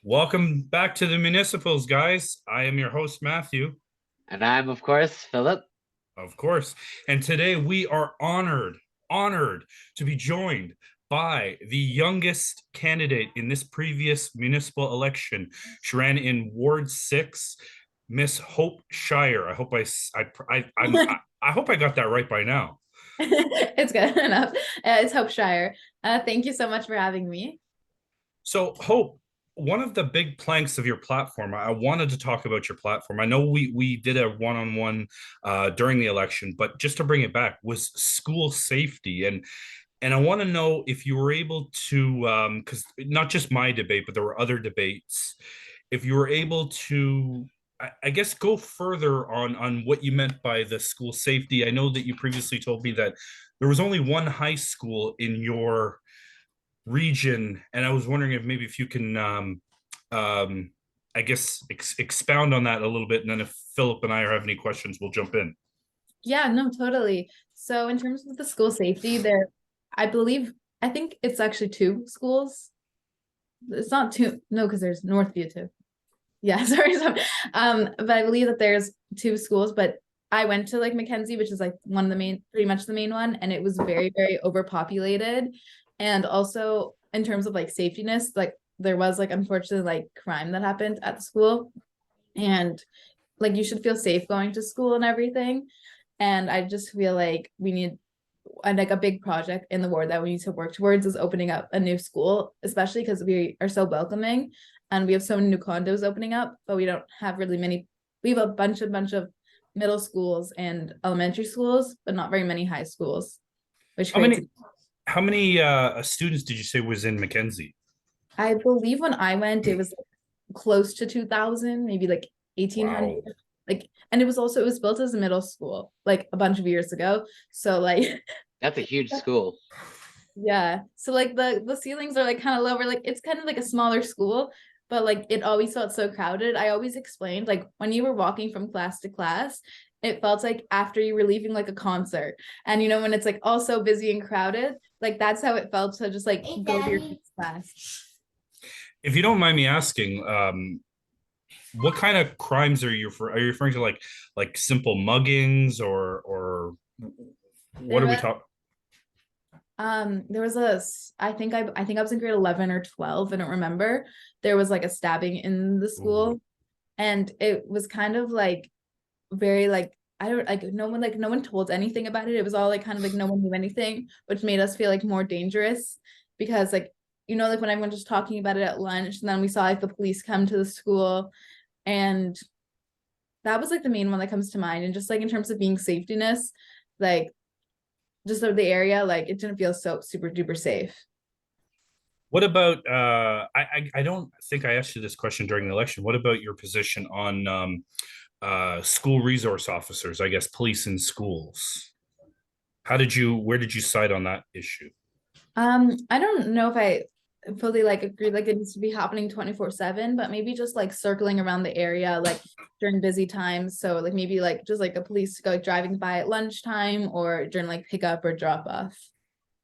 Welcome back to the MuniciPALS, guys. I am your host, Matthew, And I'm, of course, Philip. of course. And today we are honored to be joined by the youngest candidate in this previous municipal election. She ran in Ward 6, Miss Hope Schrier. I hope I got that right by now. It's good enough. It's Hope Schrier. Thank you so much for having me. So, Hope, one of the big planks of your platform, I wanted to talk about your platform. I know we did a one-on-one during the election, but just to bring it back, was school safety. And I want to know if you were able to, because not just my debate, but there were other debates, if you were able to, I guess, go further on what you meant by the school safety. I know that you previously told me that there was only one high school in your region, and I was wondering if you can, um, I guess, expound on that a little bit, and then if Philip and I have any questions, we'll jump in. Yeah, no, totally. So in terms of the school safety, I believe, I think it's actually two schools. It's not two, no, because there's Northview too. Yeah, sorry. But I believe that there's two schools, but I went to like Mackenzie, which is like one of the main, pretty much the main one, and it was very, very overpopulated. And also in terms of like safetyness, like there was like unfortunately like crime that happened at the school. And like you should feel safe going to school and everything. And I just feel like we need like a big project in the ward that we need to work towards is opening up a new school, especially because we are so welcoming and we have so many new condos opening up, but we don't have really many. We have a bunch of middle schools and elementary schools, but not very many high schools, which How creates many how many students did you say was in Mackenzie? I believe when I went, it was close to 2000, maybe like 1800. Wow. Like, and it was built as a middle school like a bunch of years ago. So like That's a huge school. Yeah. So like the ceilings are like kind of lower. Like it's kind of like a smaller school, but like it always felt so crowded. I always explained like when you were walking from class to class, it felt like after you were leaving like a concert. And you know, when it's like all so busy and crowded, like that's how it felt to just like go to your next class. If you don't mind me asking, what kind of crimes are you referring to, like simple muggings, or what There are we was talking? there was I think I was in grade 11 or 12, I don't remember. There was like a stabbing in the school, and it was kind of like very like I don't like no one told anything about it. It was all like kind of like no one knew anything, which made us feel like more dangerous because like you know like when everyone was talking about it at lunch and then we saw like the police come to the school, and that was like the main one that comes to mind. And just like in terms of being safetyness, like just of the area, like it didn't feel so super duper safe. What about I don't think I asked you this question during the election. What about your position on school resource officers, I guess police in schools? Where did you side on that issue? I don't know if I fully like agree like it needs to be happening 24/7, but maybe just like circling around the area like during busy times. So like maybe like just like a police go like, driving by at lunchtime or during like pickup or drop off.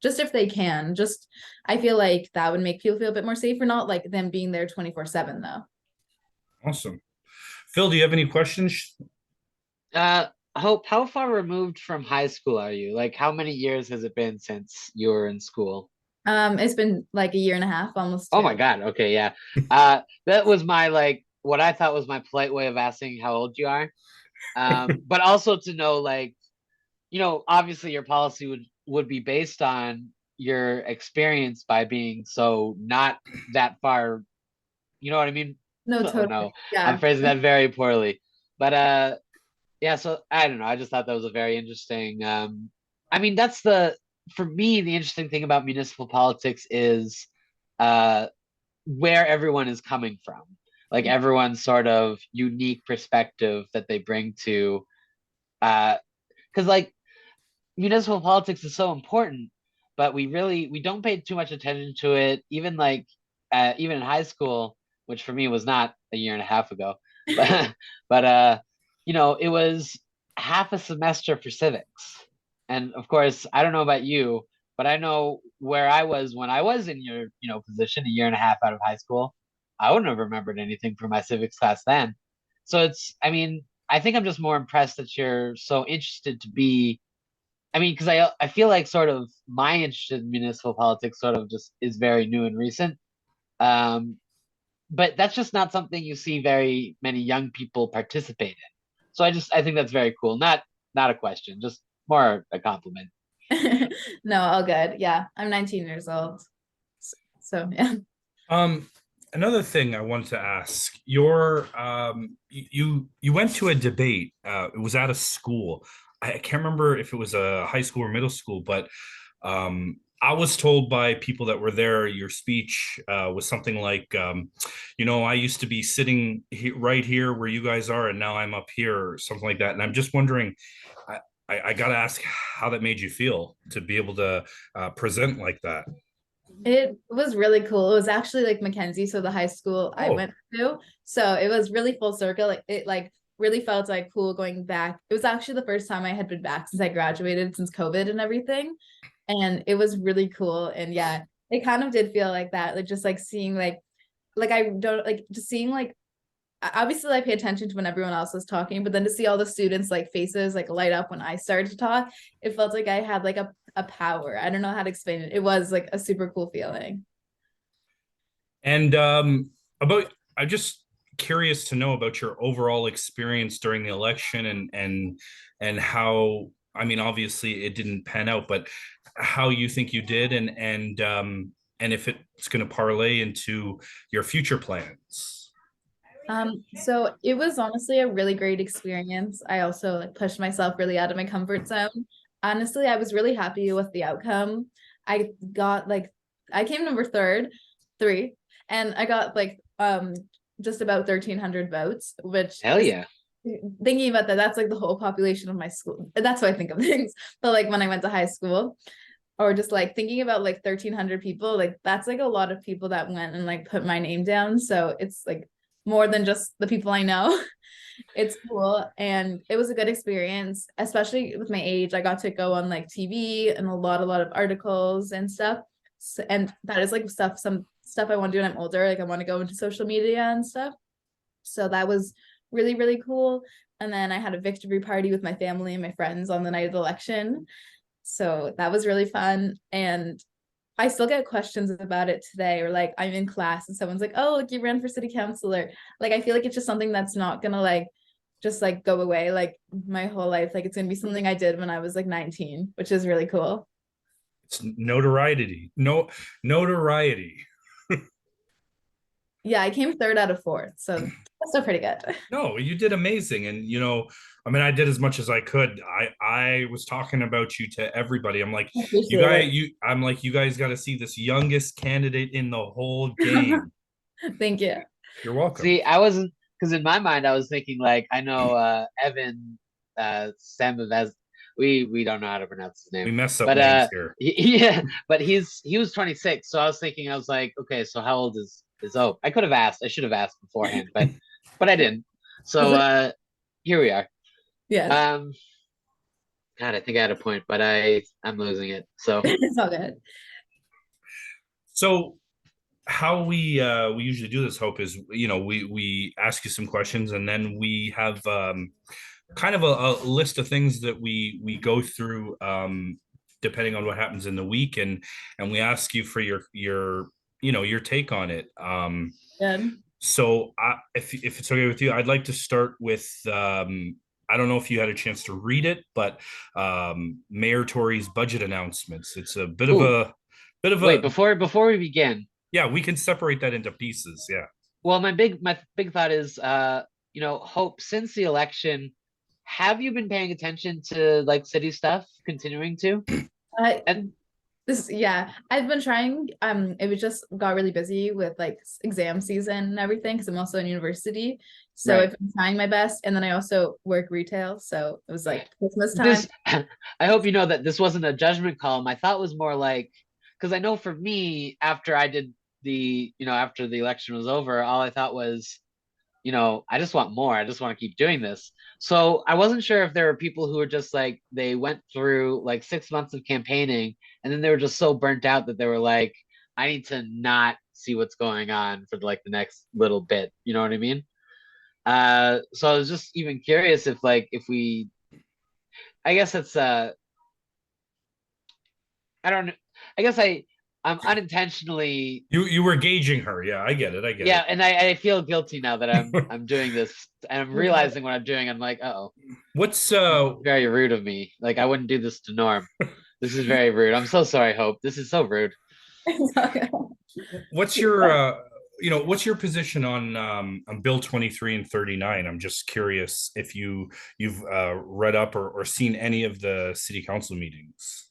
Just if they can. Just I feel like that would make people feel a bit more safer, not like them being there 24/7 though. Awesome. Phil, do you have any questions? Uh, Hope, how far removed from high school are you? Like, how many years has it been since you were in school? It's been like a year and a half, almost Oh two. my God. Okay, yeah. That was my like what I thought was my polite way of asking how old you are. But also to know like, obviously your policy would be based on your experience by being so not that far, you know what I mean? No, Oh totally. no, I'm Yeah. phrasing that very poorly. But yeah, so I don't know. I just thought that was a very interesting I mean that's the for me the interesting thing about municipal politics is uh where everyone is coming from, like everyone's sort of unique perspective that they bring to because like municipal politics is so important, but we don't pay too much attention to it, even like even in high school, which for me was not a year and a half ago, but it was half a semester for civics. And of course I don't know about you, but I know where I was when I was in your position a year and a half out of high school. I wouldn't have remembered anything from my civics class then. So I mean, I think I'm just more impressed that you're so interested to be. I mean, because I feel like sort of my interest in municipal politics sort of just is very new and recent. Um, but that's just not something you see very many young people participate in. So I think that's very cool. Not a question, just more a compliment. No, all good. Yeah, I'm 19 years old. So yeah. Um, Another thing I wanted to ask, your you went to a debate. It was at a school. I can't remember if it was a high school or middle school, but I was told by people that were there, your speech was something like, I used to be sitting right here where you guys are, and now I'm up here, or something like that. And I'm just wondering, I, I got to ask how that made you feel to be able to present like that. It was really cool. It was actually like Mackenzie, so the high school I Oh, went to. So it was really full circle. Like it like really felt like cool going back. It was actually the first time I had been back since I graduated, since COVID and everything. And it was really cool. And yeah, it kind of did feel like that. Like just like seeing like I don't like just seeing like obviously I pay attention to when everyone else was talking, but then to see all the students like faces like light up when I started to talk, it felt like I had like a power. I don't know how to explain it. It was like a super cool feeling. and about I'm just curious to know about your overall experience during the election and how I mean obviously it didn't pan out, but how you think you did and if it's going to parlay into your future plans. So it was honestly a really great experience. I also like pushed myself really out of my comfort zone. Honestly, I was really happy with the outcome. I got like I came number three, and I got like just about 1,300 votes, which Hell is yeah. thinking about that, that's like the whole population of my school. That's what I think of things. But like when I went to high school, or just like thinking about like 1,300 people, like that's like a lot of people that went and like put my name down. So it's like more than just the people I know. It's cool. And it was a good experience, especially with my age. I got to go on like TV and a lot of articles and stuff. So, and that is like some stuff I want to do when I'm older. Like I want to go into social media and stuff. So that was really, really cool. And then I had a victory party with my family and my friends on the night of the election. So that was really fun. And I still get questions about it today, or like I'm in class and someone's like, oh, like you ran for city councilor. Like I feel like it's just something that's not gonna like just like go away like my whole life. Like it's gonna be something I did when I was like 19, which is really cool. It's notoriety. No notoriety. Yeah, I came third out of fourth. So that's still pretty good. No, you did amazing. And I mean, I did as much as I could. I was talking about you to everybody. I'm like, I appreciate you guys got to see this youngest candidate in the whole it. game. Thank you. You're welcome. See, I wasn't because in my mind I was thinking like I know Evan Semivez. We don't know how to pronounce his We name, mess up but names here. yeah, but he was 26. So I was thinking I was like, okay, so how old is Oak? I could have asked. I should have asked beforehand, but I didn't. So here we are. Yes, Um, God, I think I had a point, but I'm losing it. So it's all good. So how we usually do this, Hope, is we ask you some questions and then we have kind of a list of things that we go through depending on what happens in the week and we ask you for your take on it. Good. So if it's okay with you, I'd like to start with I don't know if you had a chance to read it, but Mayor Tory's budget announcements. It's a ooh, bit of wait, a before we begin, yeah, we can separate that into pieces. Yeah. well, my big thought is, Hope, since the election, have you been paying attention to like city stuff, continuing to? Uh, And yeah, I've been trying. It was just got really busy with like exam season and everything because I'm also in university. So right. I've been trying my best, and then I also work retail. So it was like Christmas time. This I hope you know that this wasn't a judgment call. My thought was more like because I know for me, after I did after the election was over, all I thought was, I just want more. I just want to keep doing this. So I wasn't sure if there were people who were just like they went through like 6 months of campaigning and then they were just so burnt out that they were like, I need to not see what's going on for like the next little bit. You know what I mean? So I was just even curious if like if we, I guess it's I don't know. I guess I'm unintentionally, You were gauging her. Yeah, I get it. I get yeah, it. and I feel guilty now that I'm doing this, and I'm realizing what I'm doing. I'm like, oh, What's very rude of me. Like I wouldn't do this to Norm. This is very rude. I'm so sorry, Hope. This is so rude. what's your what's your position on Bill 23 and 39? I'm just curious if you've read up or seen any of the city council meetings.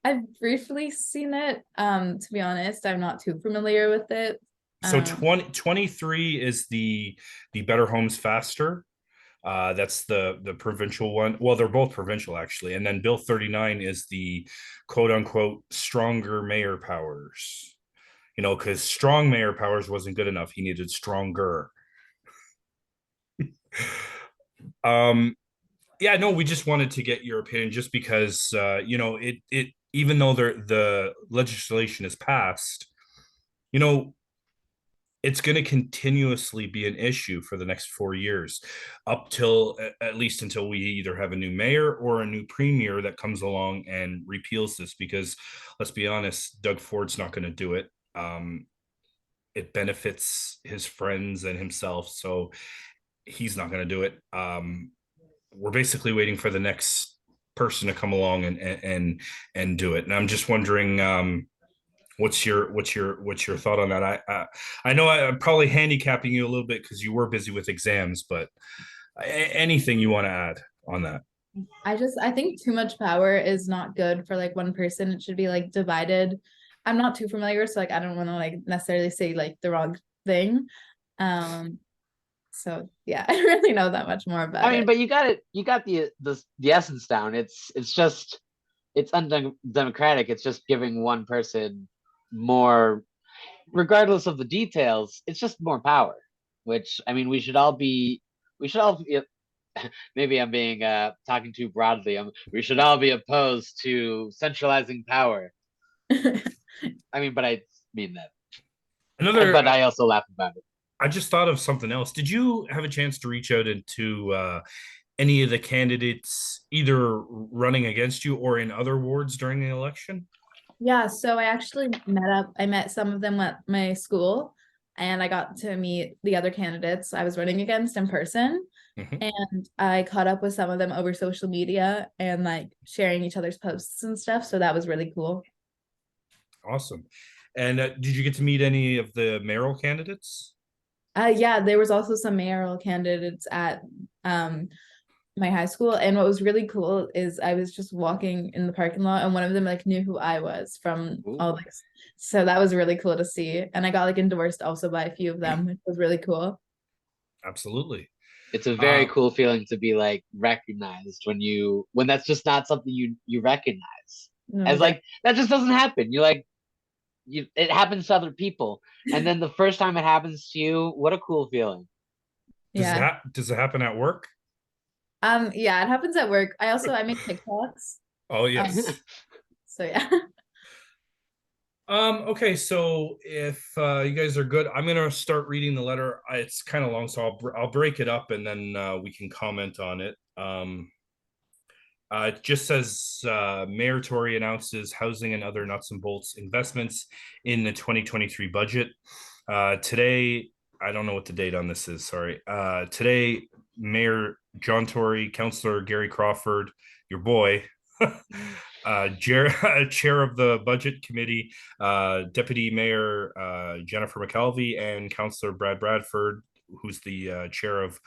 I've briefly seen it. To be honest, I'm not too familiar with it. So Um, 2023 is the Better Homes Faster. That's the provincial one. Well, they're both provincial actually. And then Bill 39 is the quote unquote stronger mayor powers. Because strong mayor powers wasn't good enough. He needed stronger. um, yeah, no, we just wanted to get your opinion just because it even though the legislation is passed, you know, it's going to continuously be an issue for the next 4 years, up till at least until we either have a new mayor or a new premier that comes along and repeals this. Because let's be honest, Doug Ford's not going to do it. It benefits his friends and himself, so he's not going to do it. We're basically waiting for the next person to come along and do it. And I'm just wondering, what's your thought on that? I know I'm probably handicapping you a little bit because you were busy with exams, but anything you want to add on that? I think too much power is not good for like one person. It should be like divided. I'm not too familiar, so like I don't want to like necessarily say like the wrong thing. Um, so yeah, I don't really know that much more I about mean, it. but you got it. You got the essence down. It's just it's undemocratic. It's just giving one person more, regardless of the details. It's just more power. Which I mean, we should all be. We should all be. Maybe I'm being talking too broadly. We should all be opposed to centralizing power. I mean, but I mean that. Another, But I also laugh about it. I just thought of something else. Did you have a chance to reach out into any of the candidates either running against you or in other wards during the election? Yeah, so I met some of them at my school, and I got to meet the other candidates I was running against in person. Mhm. And I caught up with some of them over social media and like sharing each other's posts and stuff. So that was really cool. Awesome. And did you get to meet any of the mayoral candidates? Yeah, there was also some mayoral candidates at um my high school, and what was really cool is I was just walking in the parking lot, and one of them like knew who I was from all Ooh. this. So that was really cool to see, and I got like endorsed also by a few of them, which was really cool. Absolutely. It's a very Uh, cool feeling to be like recognized when that's just not something you recognize. No, As like that just doesn't happen. You like you it happens to other people. And then the first time it happens to you, what a cool feeling. yeah. does it happen at work? Yeah, it happens at work. I make TikToks. Oh Um, yes. so yeah. Okay, so if you guys are good, I'm gonna start reading the letter. It's kind of long, so I'll break it up and then we can comment on it. It just says Mayor Tory announces housing and other nuts and bolts investments in the 2023 budget. Today, I don't know what the date on this is. Sorry. Today, Mayor John Tory, Councillor Gary Crawford, your boy, chair of the budget committee, Deputy Mayor Jennifer McKelvey, and Councillor Brad Bradford, who's the chair of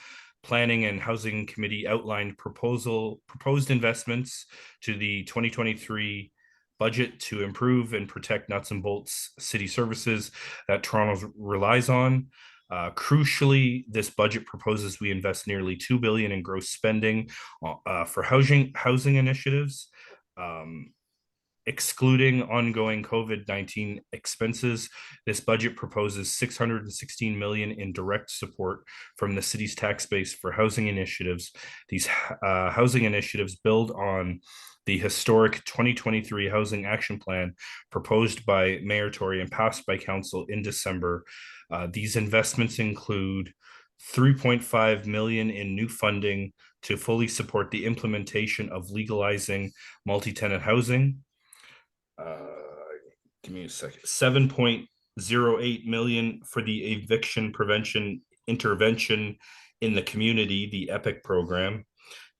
Planning and Housing Committee, outlined proposed investments to the 2023 budget to improve and protect nuts and bolts city services that Toronto relies on. Crucially, this budget proposes we invest nearly $2 billion in gross spending for housing initiatives. Um, Excluding ongoing COVID-19 expenses, this budget proposes $616 million in direct support from the city's tax base for housing initiatives. These housing initiatives build on the historic 2023 Housing Action Plan proposed by Mayor Tory and passed by Council in December. These investments include 3.5 million in new funding to fully support the implementation of legalizing multi-tenant housing. Give me a second. 7.08 million for the eviction prevention intervention in the community, the EPIC program.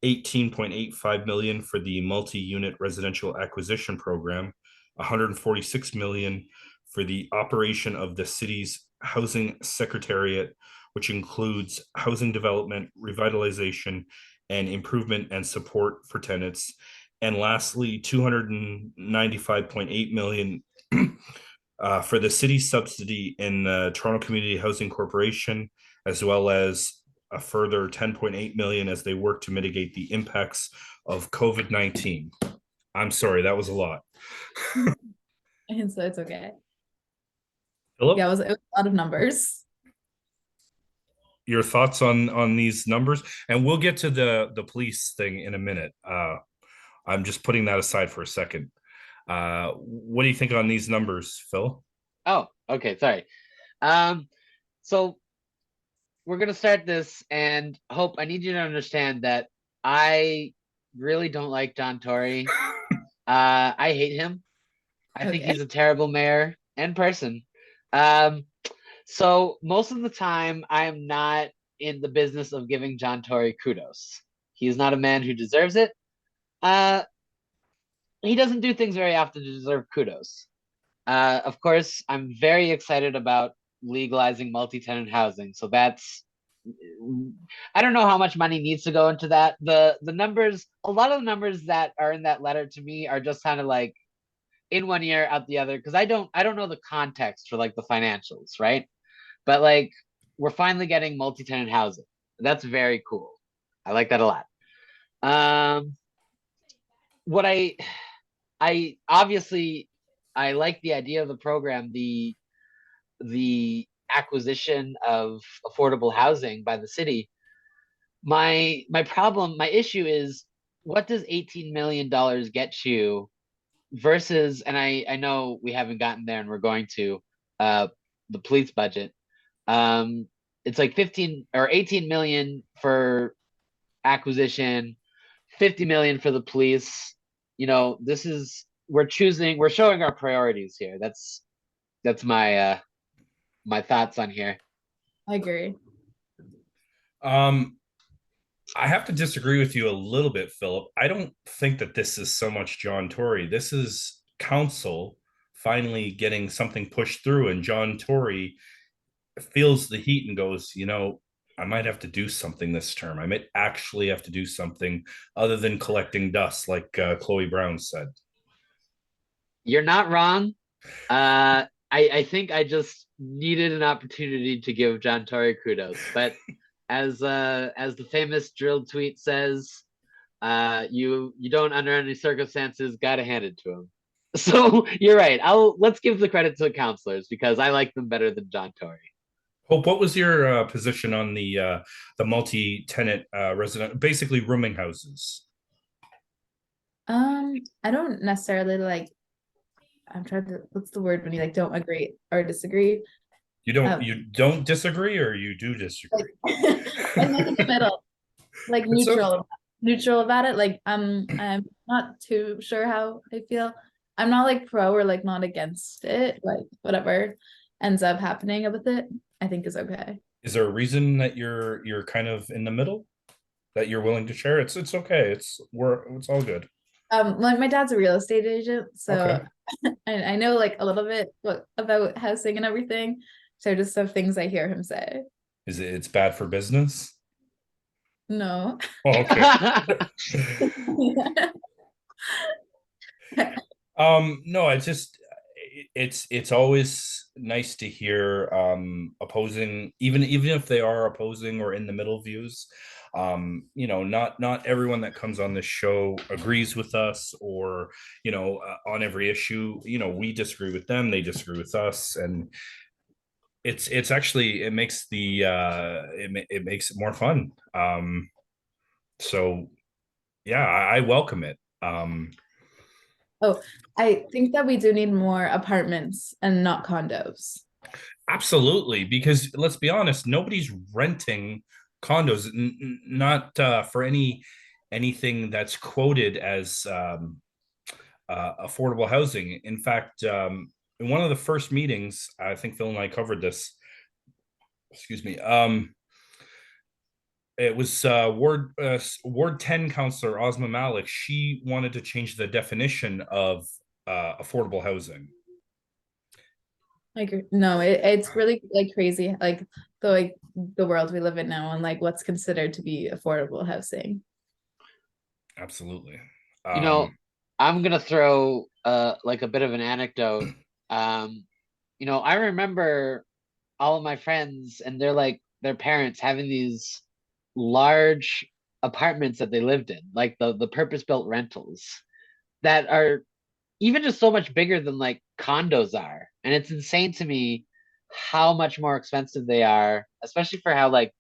18.85 million for the multi-unit residential acquisition program, 146 million for the operation of the city's housing secretariat, which includes housing development, revitalization, and improvement and support for tenants. And lastly, 295.8 million for the city subsidy in the Toronto Community Housing Corporation, as well as a further 10.8 million as they work to mitigate the impacts of COVID-19. I'm sorry, that was a lot. And so it's okay. Philip, Yeah, it was a lot of numbers. your thoughts on these numbers, and we'll get to the police thing in a minute. I'm just putting that aside for a second. What do you think on these numbers, Phil? Oh, okay, sorry. So we're gonna start this, and Hope, I need you to understand that I really don't like John Tory. I hate him. I think Okay. he's a terrible mayor and person. So most of the time, I am not in the business of giving John Tory kudos. He is not a man who deserves it. He doesn't do things very often to deserve kudos. Of course, I'm very excited about legalizing multi-tenant housing. So that's, I don't know how much money needs to go into that. The numbers, a lot of the numbers that are in that letter to me are just kind of like in one ear out the other, because I don't know the context for like the financials, right? But like we're finally getting multi-tenant housing. That's very cool. I like that a lot. What I obviously I like the idea of the program, the acquisition of affordable housing by the city. My issue is, what does $18 million get you versus, and I know we haven't gotten there and we're going to, the police budget. It's like 15 or 18 million for acquisition, 50 million for the police. This is, we're showing our priorities here. That's my thoughts on here. I agree. Um, I have to disagree with you a little bit, Philip. I don't think that this is so much John Tory. This is council finally getting something pushed through, and John Tory feels the heat and goes, I might have to do something this term. I might actually have to do something other than collecting dust, like Chloe Brown said. You're not wrong. I think I just needed an opportunity to give John Tory kudos, but as the famous drill tweet says, you don't under any circumstances gotta hand it to him. So you're right. Let's give the credit to the counselors because I like them better than John Tory. Hope, what was your position on the multi-tenant resident, basically rooming houses? I don't necessarily like. I'm trying to. What's the word when you like don't agree or disagree? You don't disagree, or you do disagree? I'm like in the middle, like neutral about it. Like I'm not too sure how I feel. I'm not like pro or like not against it. Like whatever ends up happening with it, I think is okay. Is there a reason that you're kind of in the middle that you're willing to share? It's okay. It's all good. Like my dad's a real estate agent, Okay. so I know like a little bit about housing and everything. So just some things I hear him say. It's bad for business? No. Oh, okay. No, it's always nice to hear opposing, even if they are opposing or in the middle views. Not everyone that comes on this show agrees with us, or on every issue. We disagree with them, they disagree with us, and it's actually, it makes it makes it more fun. So yeah, I welcome it. Um, Oh, I think that we do need more apartments and not condos. Absolutely, because let's be honest, nobody's renting condos, not for anything that's quoted as affordable housing. In fact, in one of the first meetings, I think Phil and I covered this. Excuse me. It was Ward 10 councillor Ozma Malik. She wanted to change the definition of affordable housing. Like no, it's really like crazy, like the world we live in now and like what's considered to be affordable housing. Absolutely. You know, I'm gonna throw like a bit of an anecdote. Um, I remember all of my friends and their parents having these large apartments that they lived in, like the purpose-built rentals that are even just so much bigger than like condos are. And it's insane to me how much more expensive they are, especially for how like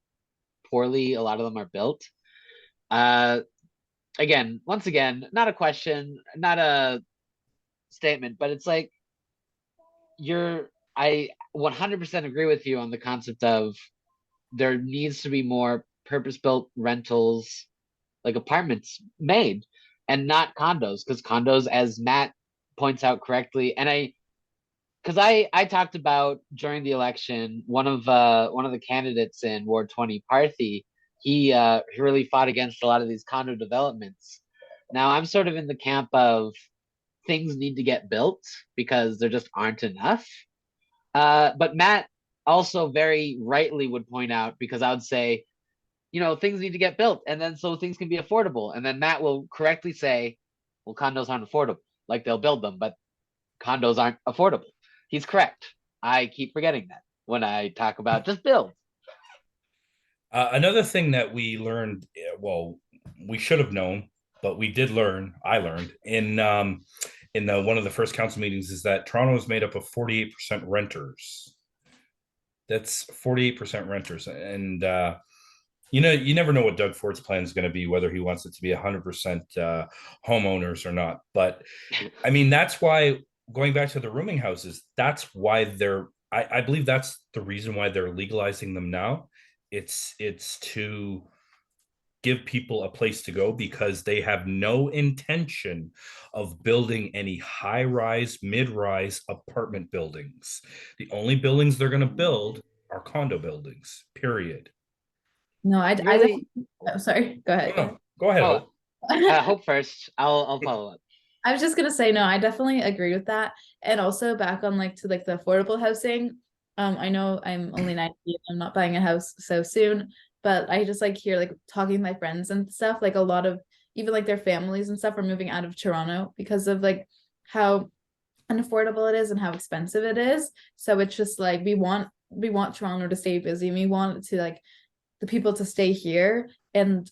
poorly a lot of them are built. Uh Again, once again, not a question, not a statement, but it's like I 100% agree with you on the concept of there needs to be more purpose-built rentals, like apartments made, and not condos, because condos, as Matt points out correctly, and I talked about during the election one of the candidates in Ward 20, Parthy. He really fought against a lot of these condo developments. Now I'm sort of in the camp of things need to get built because there just aren't enough. But Matt also very rightly would point out, because I would say, things need to get built, and then so things can be affordable. And then Matt will correctly say, well, condos aren't affordable. Like they'll build them, but condos aren't affordable. He's correct. I keep forgetting that when I talk about just build. Another thing that we learned, well, we should have known, but we did learn. I learned in the one of the first council meetings is that Toronto is made up of 48% renters. That's 48% renters, and you never know what Doug Ford's plan is going to be, whether he wants it to be 100% homeowners or not. But I mean, that's why going back to the rooming houses, that's why I believe that's the reason why they're legalizing them now. It's to give people a place to go because they have no intention of building any high rise, mid rise apartment buildings. The only buildings they're going to build are condo buildings, period. No, I Really? definitely, oh, sorry, go No, ahead, go no, go ahead, Oh, Hope. Hope first. I'll follow up. I was just gonna say no, I definitely agree with that. And also back on like to like the affordable housing. I know I'm only 19, I'm not buying a house so soon, but I just like hear like talking to my friends and stuff, like a lot of even like their families and stuff are moving out of Toronto because of like how unaffordable it is and how expensive it is. So it's just like we want Toronto to stay busy. We want to like the people to stay here and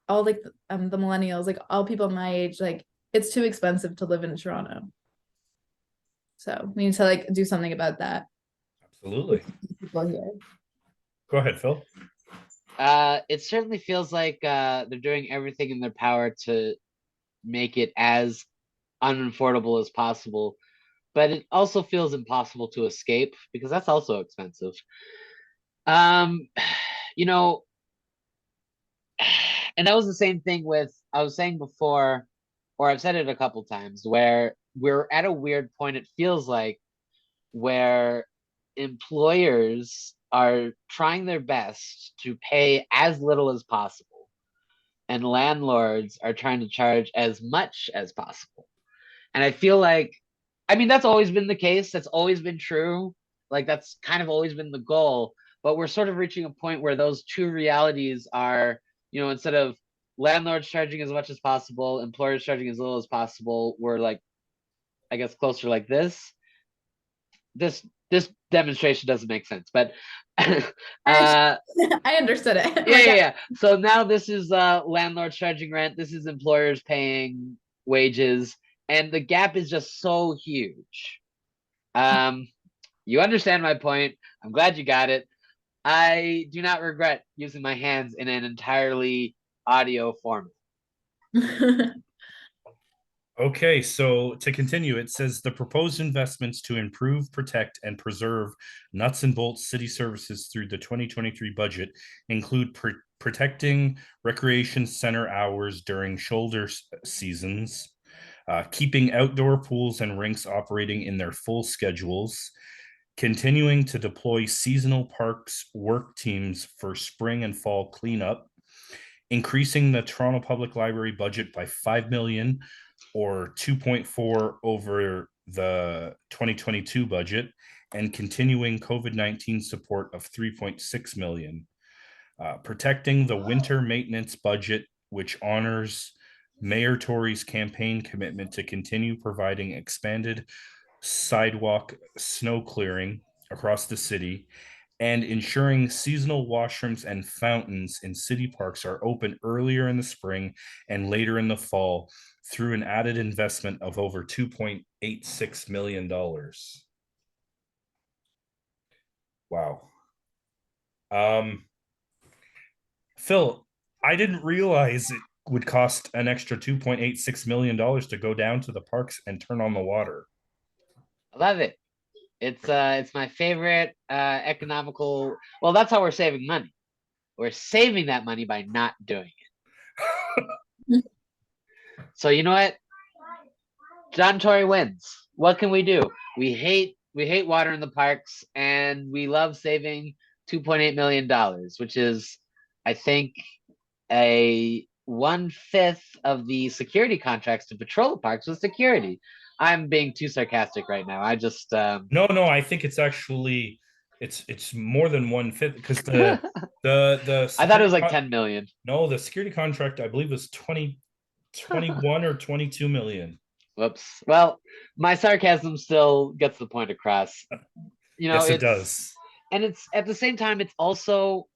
all like the millennials, like all people my age, like it's too expensive to live in Toronto. So we need to like do something about that. Absolutely. People here. Go ahead, Phil. It certainly feels like they're doing everything in their power to make it as unaffordable as possible, but it also feels impossible to escape because that's also expensive. Um, you know, and that was the same thing with I was saying before, or I've said it a couple times, where we're at a weird point, it feels like, where employers are trying their best to pay as little as possible, and landlords are trying to charge as much as possible. And I feel like, I mean, that's always been the case. That's always been true. Like, that's kind of always been the goal. But we're sort of reaching a point where those two realities are, instead of landlords charging as much as possible, employers charging as little as possible, we're like, I guess, closer like this. This demonstration doesn't make sense, but I understood it. yeah, Like yeah, yeah. So now this is landlords charging rent. This is employers paying wages, and the gap is just so huge. Um, you understand my point. I'm glad you got it. I do not regret using my hands in an entirely audio format. Okay, so to continue, it says the proposed investments to improve, protect, and preserve nuts and bolts city services through the 2023 budget include protecting recreation center hours during shoulder seasons, keeping outdoor pools and rinks operating in their full schedules, continuing to deploy seasonal parks work teams for spring and fall cleanup, increasing the Toronto Public Library budget by 5 million or 2.4 over the 2022 budget, and continuing COVID-19 support of 3.6 million. Protecting the winter maintenance budget, which honors Mayor Tory's campaign commitment to continue providing expanded sidewalk snow clearing across the city, and ensuring seasonal washrooms and fountains in city parks are open earlier in the spring and later in the fall through an added investment of over $2.86 million. Wow. Phil, I didn't realize it would cost an extra $2.86 million to go down to the parks and turn on the water. I love it. It's my favorite economical. Well, that's how we're saving money. We're saving that money by not doing it. So you know what? John Tory wins. What can we do? We hate water in the parks, and we love saving $2.8 million, which is, I think, a 1/5 of the security contracts to patrol the parks with security. I'm being too sarcastic right now. I just No, I think it's actually it's more than 1/5 because the I thought it security was like 10 million. no, the security contract I believe was 21 or 22 million. Whoops. Well, my sarcasm still gets the point across. Yes, it It's does. and it's at the same time it's also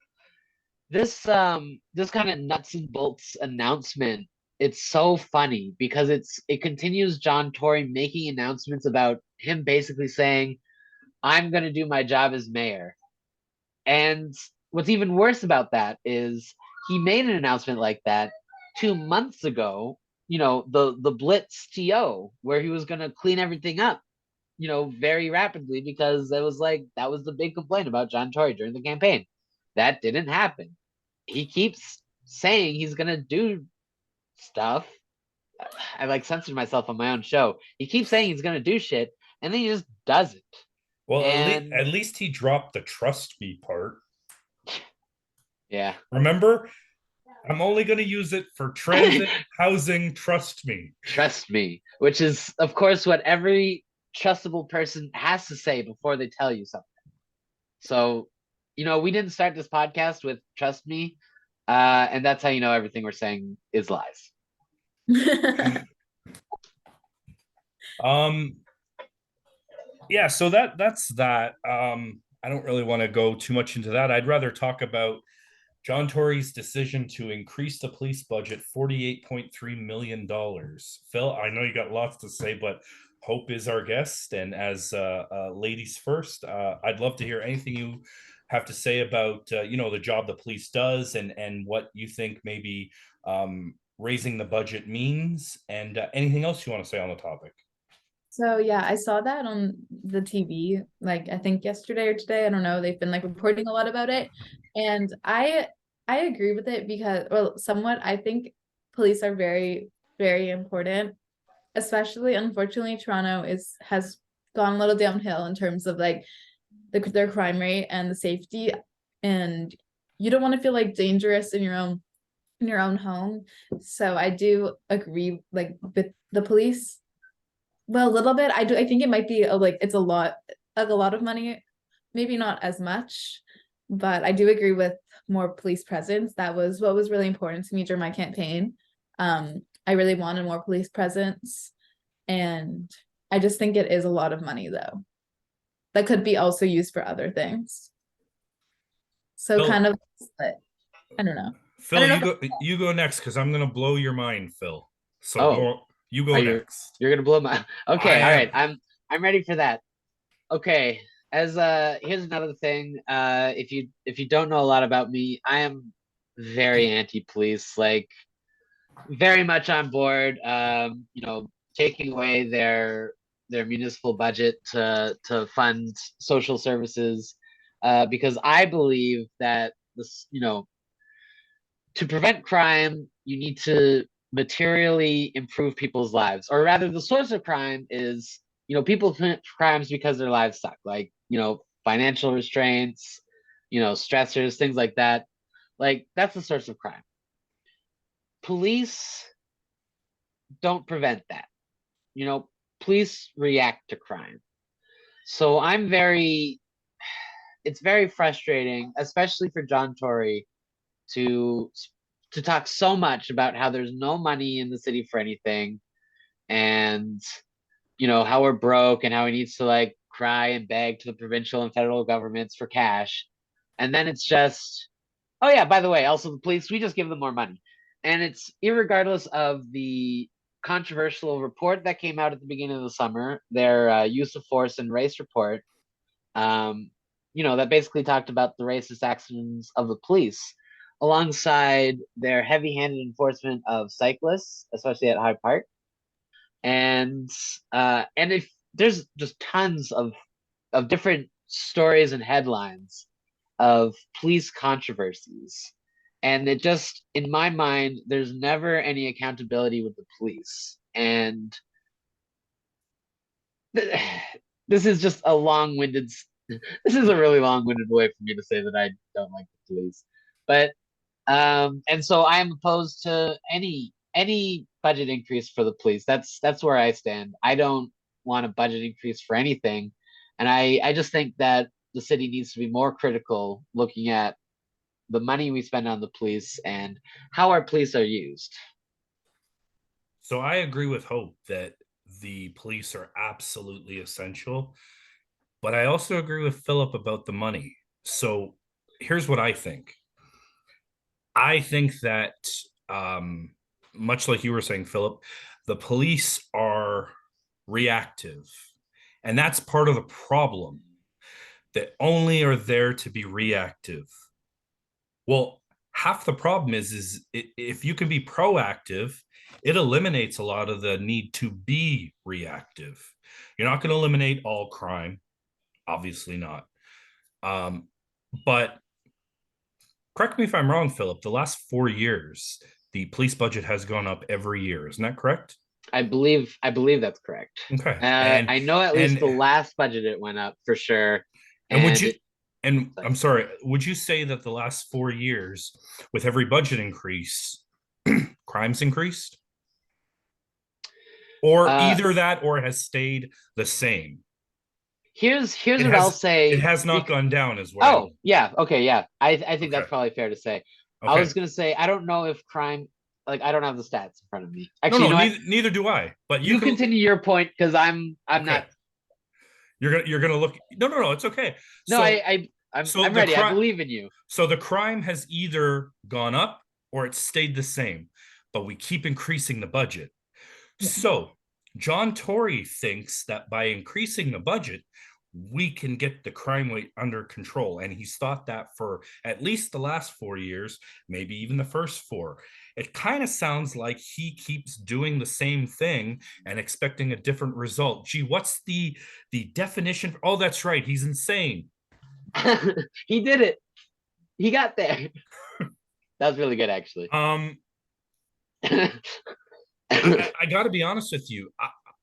this kind of nuts and bolts announcement. It's so funny because it continues John Tory making announcements about him basically saying, I'm going to do my job as mayor. And what's even worse about that is he made an announcement like that 2 months ago, the Blitz TO, where he was going to clean everything up, very rapidly, because it was like that was the big complaint about John Tory during the campaign. That didn't happen. He keeps saying he's going to do stuff. I like censored myself on my own show. He keeps saying he's going to do shit, and then he just doesn't. Well, And at least he dropped the trust me part. yeah, Remember, I'm only going to use it for transit, housing, trust me. trust me, which is, of course, what every trustable person has to say before they tell you something. So, we didn't start this podcast with trust me, and that's how you know everything we're saying is lies. Um yeah, so that's that. I don't really want to go too much into that. I'd rather talk about John Tory's decision to increase the police budget $48.3 million. Phil, I know you got lots to say, but Hope is our guest. And as ladies first, I'd love to hear anything you have to say about, the job the police does and what you think maybe raising the budget means and anything else you want to say on the topic. So yeah, I saw that on the TV, like I think yesterday or today. I don't know. They've been like reporting a lot about it. And I agree with it because, well, somewhat I think police are very, very important, especially unfortunately Toronto has gone a little downhill in terms of like their crime rate and the safety. And you don't want to feel like dangerous in your own home. So I do agree like with the police. Well, a little bit. I think it might be it's a lot of money, maybe not as much, but I do agree with more police presence. That was what was really important to me during my campaign. I really wanted more police presence, and I just think it is a lot of money though. That could be also used for other things. So Phil, kind of, I don't know. I Phil, don't know you go next because I'm gonna blow your mind, Phil. So Oh, go you go are you? next. You're gonna blow my. I Okay, all right. am. I'm ready for that. Okay, as here's another thing. If you don't know a lot about me, I am very anti-police. Like very much on board. taking away their municipal budget to fund social services, because I believe that this, to prevent crime, you need to materially improve people's lives, or rather, the source of crime is, people commit crimes because their lives suck, like, financial restraints, stressors, things like that. Like, that's the source of crime. Police don't prevent that. Police react to crime. So it's very frustrating, especially for John Tory, to to talk so much about how there's no money in the city for anything, and how we're broke, and how he needs to like cry and beg to the provincial and federal governments for cash. And then it's just, oh yeah, by the way, also the police, we just give them more money. And it's irregardless of the controversial report that came out at the beginning of the summer, their use of force and race report, um, that basically talked about the racist actions of the police alongside their heavy-handed enforcement of cyclists, especially at Hyde Park. And if there's just tons of different stories and headlines of police controversies, and it just, in my mind, there's never any accountability with the police. And this is just a long-winded this is a really long-winded way for me to say that I don't like the police. But and so I am opposed to any budget increase for the police. That's where I stand. I don't want a budget increase for anything. And I just think that the city needs to be more critical, looking at the money we spend on the police and how our police are used. So I agree with Hope that the police are absolutely essential, but I also agree with Philip about the money. So here's what I think. I think that, much like you were saying, Philip, the police are reactive. And that's part of the problem, that only are there to be reactive. Well, half the problem is if you can be proactive, it eliminates a lot of the need to be reactive. You're not going to eliminate all crime, obviously not. But correct me if I'm wrong, Philip, the last 4 years, the police budget has gone up every year. Isn't that correct? I believe that's correct. Okay. And I know at least and the last budget it went up for sure. and would And you it, and sorry. I'm sorry, would you say that the last 4 years, with every budget increase, crimes increased? Or Uh, either that or has stayed the same? here's It what I'll has it say. has not gone down, is what I Oh mean. yeah, okay, yeah. I think Okay. that's probably fair to say. I Okay. was gonna say, I don't know if crime, like, I don't have the stats in front of me. No, Actually, you no, know what? neither do I. But you You can. continue your point, because I'm Okay. not. You're gonna look. No, no, no. It's okay. No, So I'm the ready. I crime. believe in you. So the crime has either gone up or it's stayed the same, but we keep increasing the budget. So John Tory thinks that by increasing the budget, we can get the crime rate under control. And he's thought that for at least the last 4 years, maybe even the first four. It kind of sounds like he keeps doing the same thing and expecting a different result. Gee, what's the definition? Oh, that's right. He's insane. He did it. He got there. That was really good, actually. Um, I got to be honest with you.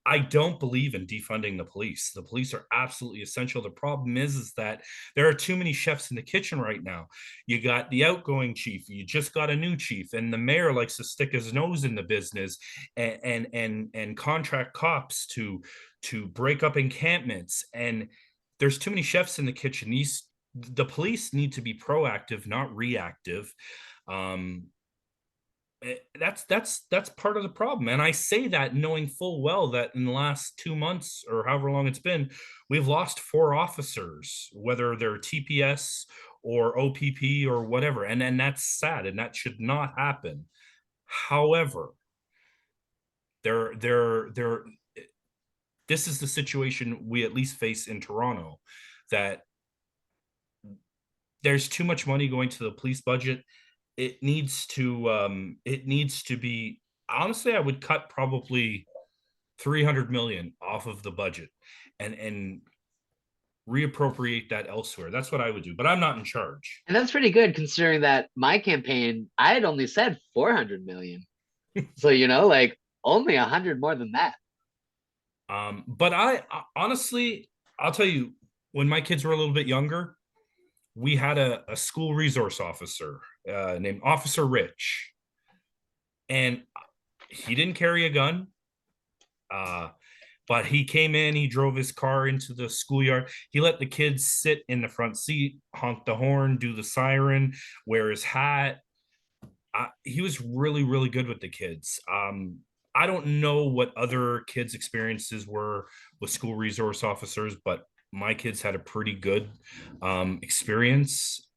I don't believe in defunding the police. The police are absolutely essential. The problem is that there are too many chefs in the kitchen right now. You got the outgoing chief, you just got a new chief, and the mayor likes to stick his nose in the business and contract cops to break up encampments. And there's too many chefs in the kitchen. The police need to be proactive, not reactive. Um, that's part of the problem, and I say that knowing full well that in the last 2 months or however long it's been, we've lost 4 officers, whether they're TPS or OPP or whatever, and then that's sad, and that should not happen. However, there this is the situation we at least face in Toronto, that there's too much money going to the police budget. It needs to be, honestly, I would cut probably 300 million off of the budget and reappropriate that elsewhere. That's what I would do, but I'm not in charge. And that's pretty good considering that my campaign, I had only said 400 million. So, like only 100 more than that. But I honestly, I'll tell you, when my kids were a little bit younger, we had a school resource officer named Officer Rich, and he didn't carry a gun. But he came in, he drove his car into the schoolyard. He let the kids sit in the front seat, honk the horn, do the siren, wear his hat. He was really, really good with the kids. I don't know what other kids' experiences were with school resource officers, but my kids had a pretty good experience.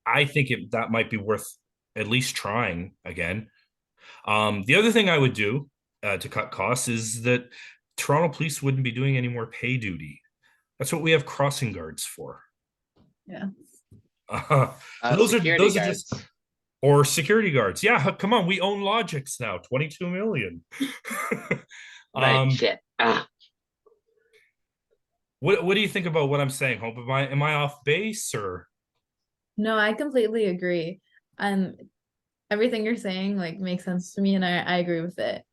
I think that might be worth at least trying again. The other thing I would do to cut costs is that Toronto police wouldn't be doing any more pay duty. That's what we have crossing guards for. Yeah. Those are Security guards. just or security guards. Yeah, come on, we own Logix now, 22 million. Right, shit. What do you think about what I'm saying, Hope? Am I off base or? No, I completely agree. Everything you're saying like makes sense to me, and I agree with it.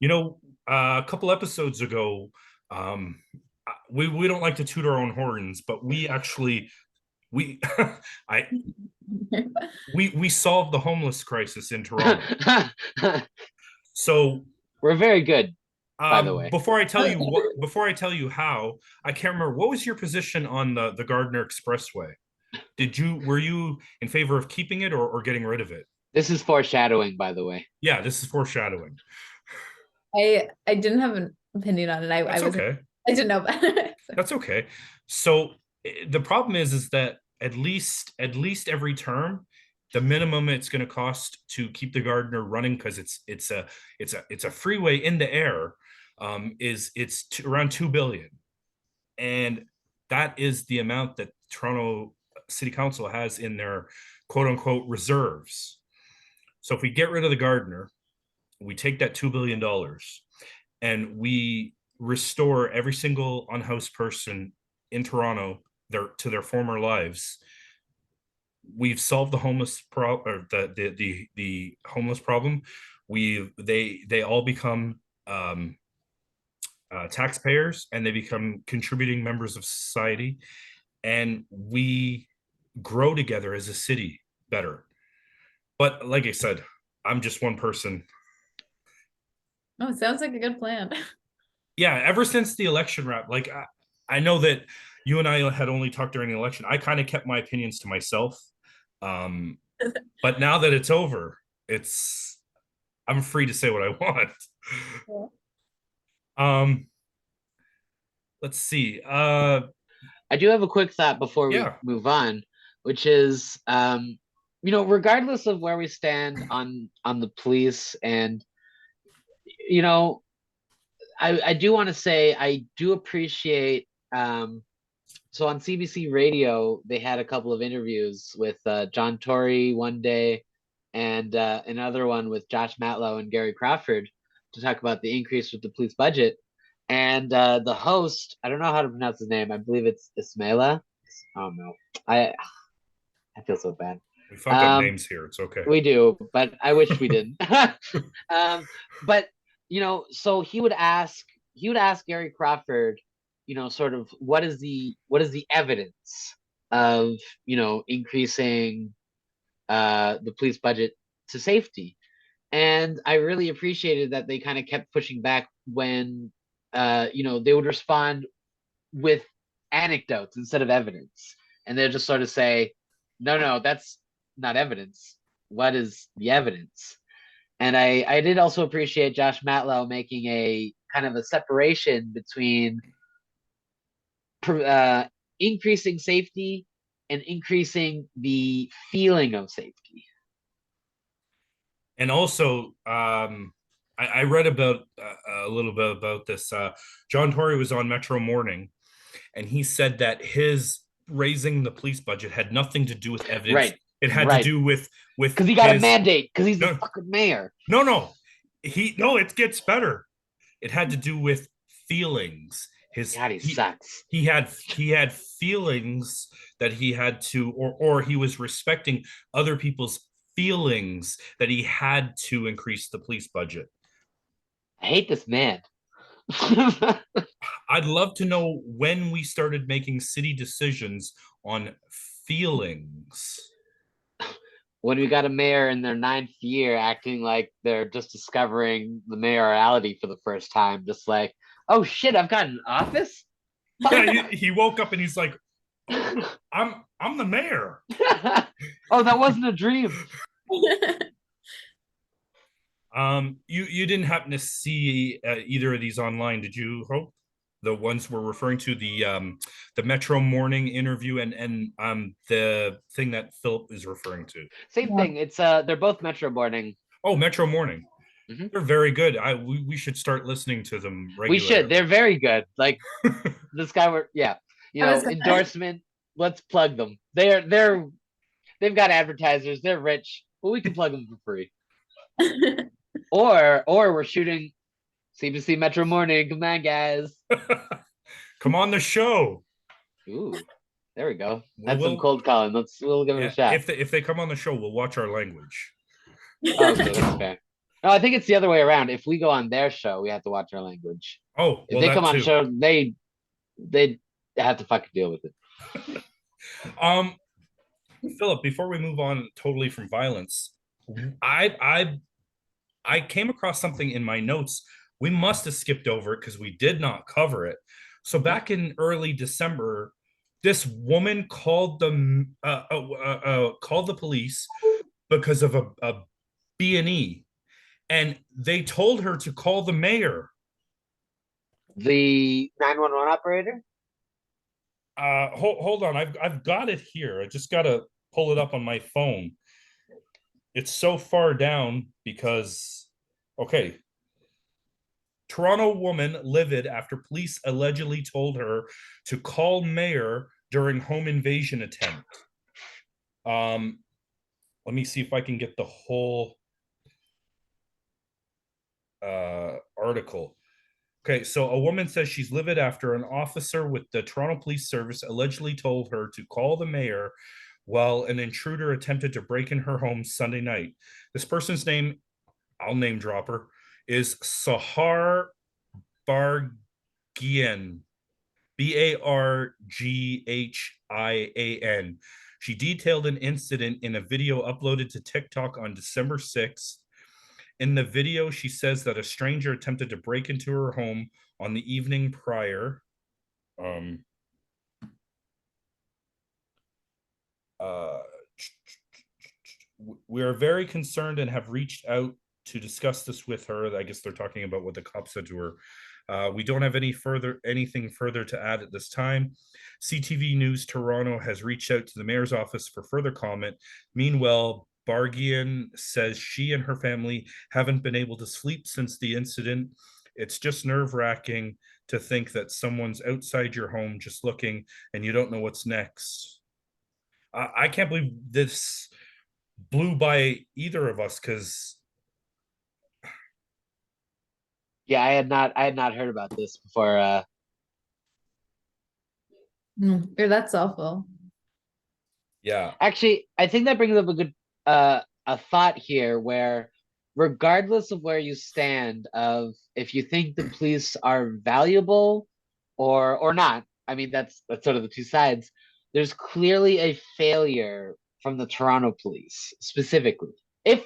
A couple episodes ago, we don't like to toot our own horns, but we actually we I we solved the homeless crisis in Toronto. So we're very good, by the way. Before I tell you how, I can't remember, what was your position on the Gardner Expressway? Were you in favor of keeping it or getting rid of it? This is foreshadowing, by the way. Yeah, this is foreshadowing. I didn't have an opinion on it. That's okay. I didn't know about it. That's okay. So the problem is that at least every term, the minimum it's going to cost to keep the Gardner running, because it's a freeway in the air, it's around $2 billion, and that is the amount that Toronto City Council has in their quote unquote reserves. So if we get rid of the Gardner, we take that $2 billion and we restore every single unhoused person in Toronto to their former lives. We've solved the homeless problem, or the homeless problem. They all become taxpayers, and they become contributing members of society, and we grow together as a city better. But like I said, I'm just one person. Oh, it sounds like a good plan. Yeah, ever since the election wrap, like I know that you and I had only talked during the election. I kind of kept my opinions to myself. But now that it's over, I'm free to say what I want. Yeah. Let's see. I do have a quick thought before we move on, which is, regardless of where we stand on the police, and I do want to say I do appreciate. So on CBC Radio, they had a couple of interviews with John Tory one day, and another one with Josh Matlow and Gary Crawford to talk about the increase with the police budget. And the host, I don't know how to pronounce his name. I believe it's Ismaila. Oh no, I feel so bad. We fuck up names here. It's okay. We do, but I wish we didn't. But so he would ask Gary Crawford, sort of what is the evidence of increasing the police budget to safety. And I really appreciated that they kind of kept pushing back when they would respond with anecdotes instead of evidence, and they'd just sort of say, no, that's not evidence. What is the evidence? And I did also appreciate Josh Matlow making a kind of a separation between increasing safety and increasing the feeling of safety. And also, I read about a little bit about this. John Tory was on Metro Morning, and he said that his raising the police budget had nothing to do with evidence. Right. It had to do with because he got a mandate because he's the fucking mayor. No. no, it gets better. It had to do with feelings. His God, he sucks. he had feelings that he had to, or he was respecting other people's feelings that he had to increase the police budget. I hate this man. I'd love to know when we started making city decisions on feelings. When we got a mayor in their 9th year acting like they're just discovering the mayoralty for the first time, just like, oh shit, I've got an office. Yeah, he woke up and he's like, I'm the mayor. Oh, that wasn't a dream. You didn't happen to see either of these online, did you, Hope? The ones we're referring to, the Metro Morning interview and the thing that Philip is referring to. Same Yeah. thing. It's they're both Metro Morning. Oh, Metro Morning. Mhm. They're very good. We should start listening to them regularly. We should. They're very good. Like this guy yeah. Endorsement. Let's plug them. They've got advertisers. They're rich, but we can plug them for free. Or we're shooting CBC Metro Morning. Come on, guys. Come on the show. Ooh, there we go. We'll- That's some cold calling. We'll give it a shot. If they come on the show, we'll watch our language. Oh, okay, that's fair. No, I think it's the other way around. If we go on their show, we have to watch our language. Oh, If well, they that come on too. show, they have to fucking deal with it. Philip, before we move on totally from violence, I came across something in my notes. We must have skipped over it because we did not cover it. So back in early December, this woman called the police because of a B&E, and they told her to call the mayor. The 911 operator? Hold on, I've got it here. I just gotta pull it up on my phone. It's so far down because, okay. Toronto woman livid after police allegedly told her to call mayor during home invasion attempt. Let me see if I can get the whole article. Okay, so a woman says she's livid after an officer with the Toronto Police Service allegedly told her to call the mayor while an intruder attempted to break in her home Sunday night. This person's name, I'll name drop her, is Sahar Bargian, Barghian. She detailed an incident in a video uploaded to TikTok on December 6th. In the video, she says that a stranger attempted to break into her home on the evening prior. We are very concerned and have reached out to discuss this with her. I guess they're talking about what the cops said to her. We don't have anything further to add at this time. CTV News Toronto has reached out to the mayor's office for further comment. Meanwhile, Bargian says she and her family haven't been able to sleep since the incident. It's just nerve-wracking to think that someone's outside your home just looking and you don't know what's next. I can't believe this blew by either of us because Yeah, I had not heard about this before. That's awful. yeah. Actually, I think that brings up a good a thought here where regardless of where you stand of if you think the police are valuable or not, I mean that's sort of the two sides. There's clearly a failure from the Toronto police specifically. If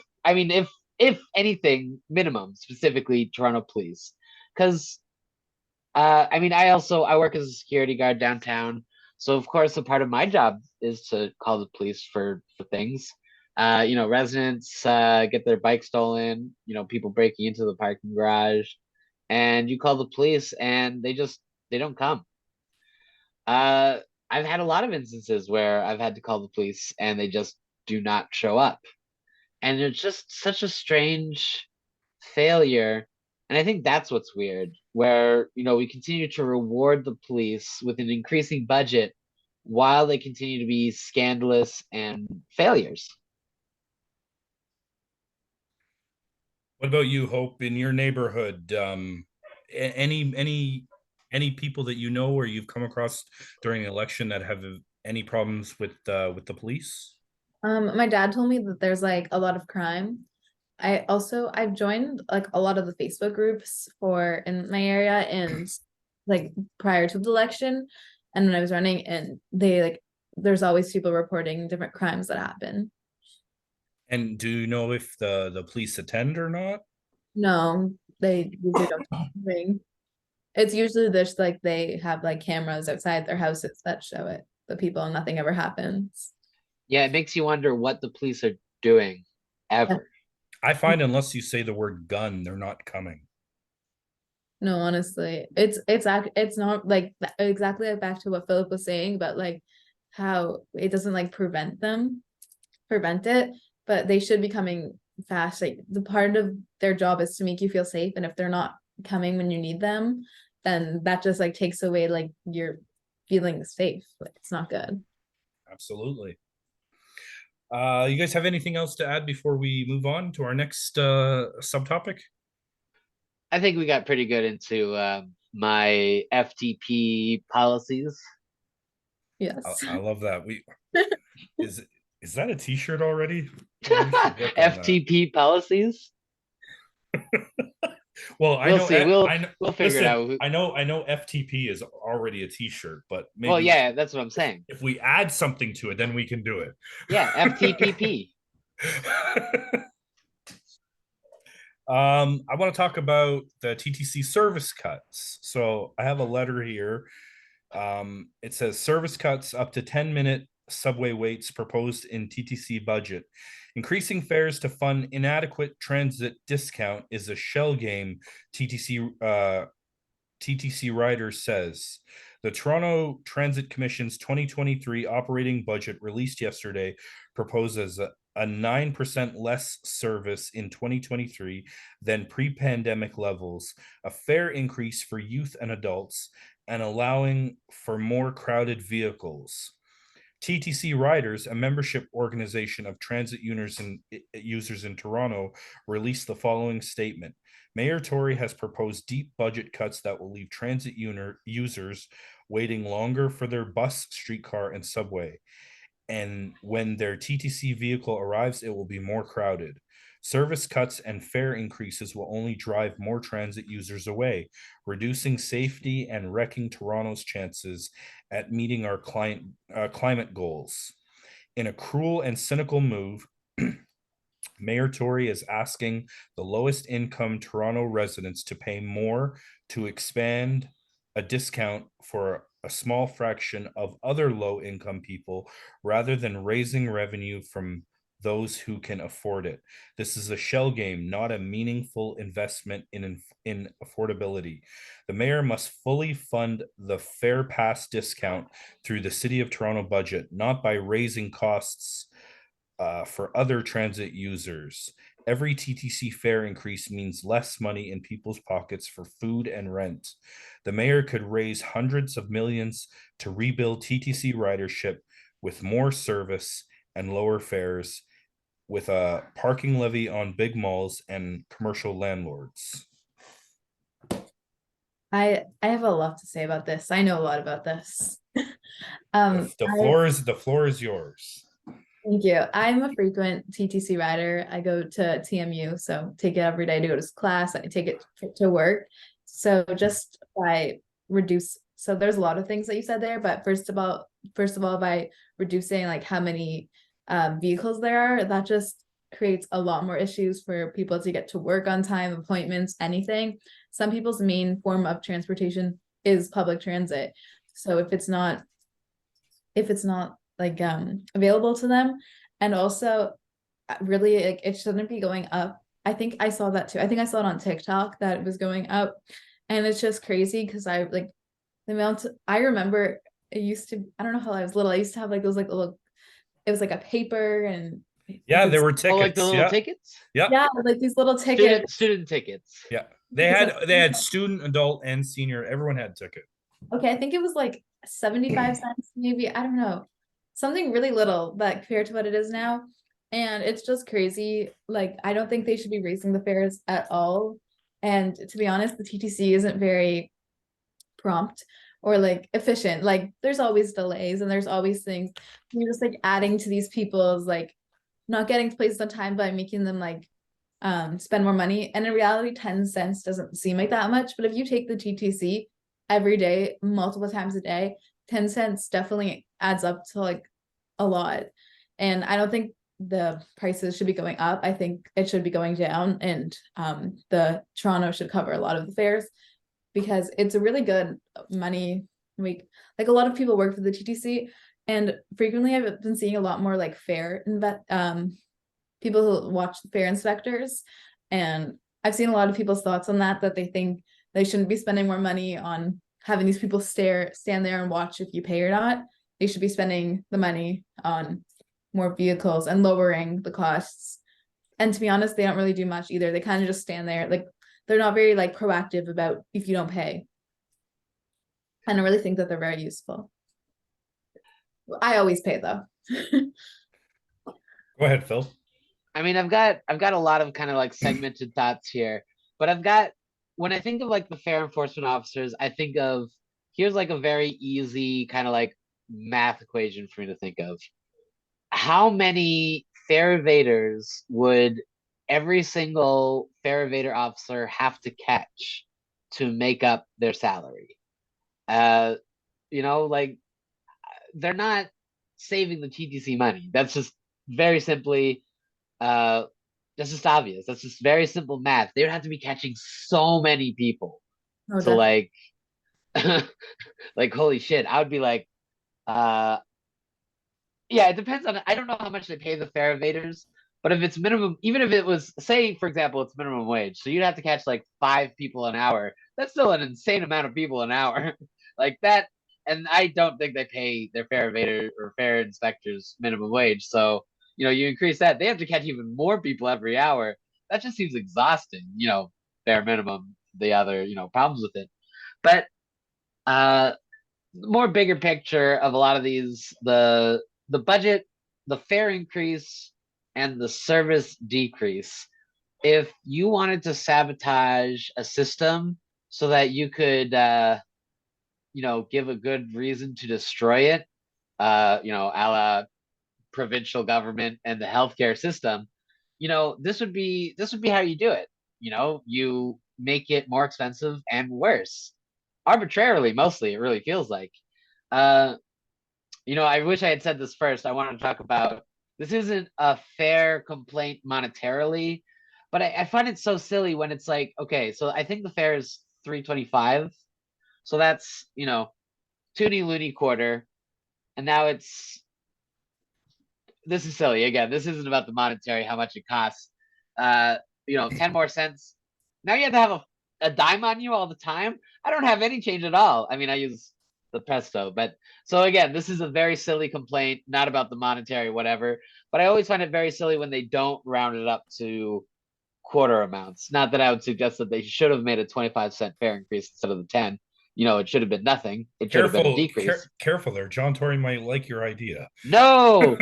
anything, minimum, specifically Toronto police. Because I work as a security guard downtown. So of course a part of my job is to call the police for things. Residents get their bike stolen, people breaking into the parking garage, and you call the police and they don't come. I've had a lot of instances where I've had to call the police and they just do not show up. And it's just such a strange failure. And I think that's what's weird, where, we continue to reward the police with an increasing budget while they continue to be scandalous and failures. What about you, Hope, in your neighborhood? Any people that you know or you've come across during the election that have any problems with the police? My dad told me that there's like a lot of crime. I've joined like a lot of the Facebook groups for in my area and like prior to the election and when I was running and they like there's always people reporting different crimes that happen. And do you know if the police attend or not? No, they usually don't do anything. It's usually just like they have like cameras outside their houses that show it, the people, and nothing ever happens. Yeah, it makes you wonder what the police are doing Yeah. ever. I find unless you say the word gun, they're not coming. No, honestly, it's not like exactly like back to what Philip was saying, but like how it doesn't like prevent it, but they should be coming fast. Like the part of their job is to make you feel safe, and if they're not coming when you need them, then that just like takes away like your feeling safe. Like it's not good. Absolutely. You guys have anything else to add before we move on to our next subtopic? I think we got pretty good into my FTP policies. Yes. I love that. We is is that a t-shirt already? Maybe we should work on that. FTP policies. Well, I We'll know see. We'll I know, we'll figure it listen, out. I know FTP is already a t-shirt, but Well, maybe yeah, that's what I'm saying. if we add something to it, then we can do Yeah, FTPP. it. I want to talk about the TTC service cuts. So I have a letter here. It says service cuts up to 10-minute subway waits proposed in TTC budget. Increasing fares to fund inadequate transit discount is a shell game, TTC Riders says. The Toronto Transit Commission's 2023 operating budget released yesterday proposes a 9% less service in 2023 than pre-pandemic levels, a fare increase for youth and adults, and allowing for more crowded vehicles. TTC Riders, a membership organization of transit users in Toronto, released the following statement. Mayor Tory has proposed deep budget cuts that will leave transit users waiting longer for their bus, streetcar, and subway. And when their TTC vehicle arrives, it will be more crowded. Service cuts and fare increases will only drive more transit users away, reducing safety and wrecking Toronto's chances at meeting our climate goals. In a cruel and cynical move, Mayor Tory is asking the lowest income Toronto residents to pay more to expand a discount for a small fraction of other low income people rather than raising revenue from those who can afford it. This is a shell game, not a meaningful investment in affordability. The mayor must fully fund the Fair Pass discount through the City of Toronto budget, not by raising costs for other transit users. Every TTC fare increase means less money in people's pockets for food and rent. The mayor could raise hundreds of millions to rebuild TTC ridership with more service and lower fares, with a parking levy on big malls and commercial landlords. I have a lot to say about this. I know a lot about this. The floor is yours. Thank you. I'm a frequent TTC rider. I go to TMU, so take it every day to go to class. I take it to work. So just by so there's a lot of things that you said there, but first of all, by reducing like how many vehicles there are, that just creates a lot more issues for people to get to work on time, appointments, anything. Some people's main form of transportation is public transit. So if it's not like available to them, and also really like it shouldn't be going up. I think I saw that too. I think I saw it on TikTok that it was going up, and it's just crazy because I like the amount I remember it used to, I don't know how I was little, I used to have like those like little, it was like a paper and Yeah, there were tickets. Oh, like the little tickets? Yeah. Yeah, like these little tickets. Student tickets. Yeah. They had student, adult, and senior. Everyone had ticket. Okay, I think it was like 75 cents, maybe. I don't know. Something really little, but compared to what it is now. And it's just crazy. Like, I don't think they should be raising the fares at all. And to be honest, the TTC isn't very prompt or like efficient. Like, there's always delays and there's always things. You're just like adding to these people's like not getting to places on time by making them like spend more money. And in reality, 10 cents doesn't seem like that much. But if you take the TTC every day, multiple times a day, 10 cents definitely adds up to like a lot. And I don't think the prices should be going up. I think it should be going down, and the Toronto should cover a lot of the fares because it's a really good money week. Like, a lot of people work for the TTC, and frequently I've been seeing a lot more like people who watch the fare inspectors, and I've seen a lot of people's thoughts on that they think they shouldn't be spending more money on having these people stand there and watch if you pay or not. They should be spending the money on more vehicles and lowering the costs. And to be honest, they don't really do much either. They kind of just stand there. Like, they're not very like proactive about if you don't pay. I don't really think that they're very useful. I always pay though. Go ahead, Phil. I mean, I've got a lot of kind of like segmented thoughts here, but when I think of like the fare enforcement officers, I think of, here's like a very easy kind of like math equation for me to think of. How many fare evaders would every single fare evader officer have to catch to make up their salary? Like, they're not saving the TTC money. That's just very simply, that's just obvious. That's just very simple math. They would have to be catching so many people. Oh, So definitely. like, like, holy shit, I would be like, yeah, it depends on, I don't know how much they pay the fare evaders, but if it's minimum, even if it was, say, for example, it's minimum wage, so you'd have to catch like 5 people an hour. That's still an insane amount of people an hour. Like that. And I don't think they pay their fare evader or fare inspectors minimum wage. So, you increase that, they have to catch even more people every hour. That just seems exhausting, bare minimum, the other, problems with it. But uh more bigger picture of a lot of these, the budget, the fare increase, and the service decrease. If you wanted to sabotage a system so that you could, give a good reason to destroy it, a la provincial government and the healthcare system, this would be how you do it. You make it more expensive and worse, arbitrarily, mostly, it really feels like. Uh, I wish I had said this first. I want to talk about, this isn't a fair complaint monetarily, but I find it so silly when it's like, okay, so I think the fare is $3.25. So that's, toonie loony quarter. And now this is silly. Again, this isn't about the monetary, how much it costs. 10 more cents. Now you have to have a dime on you all the time. I don't have any change at all. I mean, I use the Presto, but so again, this is a very silly complaint, not about the monetary, whatever. But I always find it very silly when they don't round it up to quarter amounts. Not that I would suggest that they should have made a 25-cent fare increase instead of the 10. It should have been nothing. It should have been a decrease. Careful there. John Tory might like your idea. No,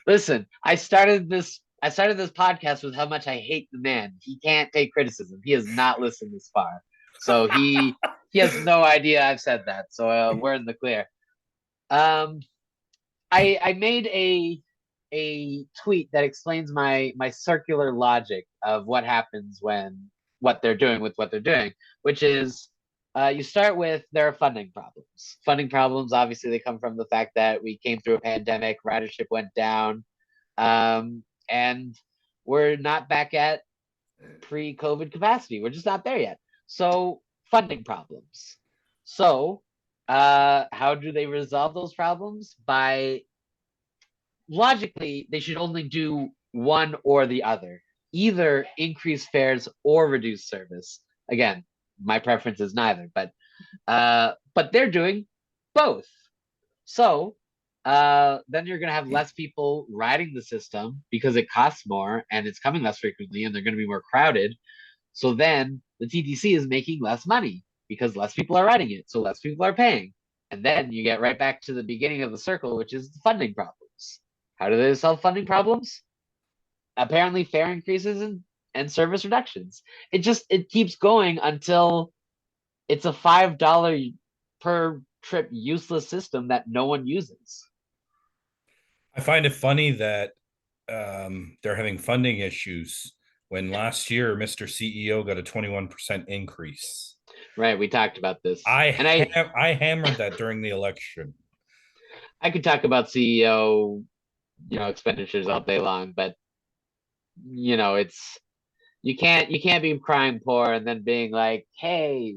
listen, I started this podcast with how much I hate the man. He can't take criticism. He has not listened this far. So he has no idea I've said that. So we're in the clear. I made a tweet that explains my circular logic of what happens when what they're doing with what they're doing, which is, you start with, there are funding problems. Funding problems, obviously, they come from the fact that we came through a pandemic, ridership went down, and we're not back at pre-COVID capacity. We're just not there yet. So funding problems. So how do they resolve those problems? By, logically, they should only do one or the other, either increase fares or reduce service. Again, my preference is neither, but they're doing both. So then you're going to have less people riding the system because it costs more and it's coming less frequently, and they're going to be more crowded. So then the TTC is making less money because less people are riding it, so less people are paying. And then you get right back to the beginning of the circle, which is the funding problems. How do they solve funding problems? Apparently fare increases and service reductions. It keeps going until it's a $5 per trip useless system that no one uses. I find it funny that they're having funding issues when last year Mr. CEO got a 21% increase. Right, we talked about this. And I hammered that during the election. I could talk about CEO, expenditures all day long, but it's you can't be crying poor and then being like, hey,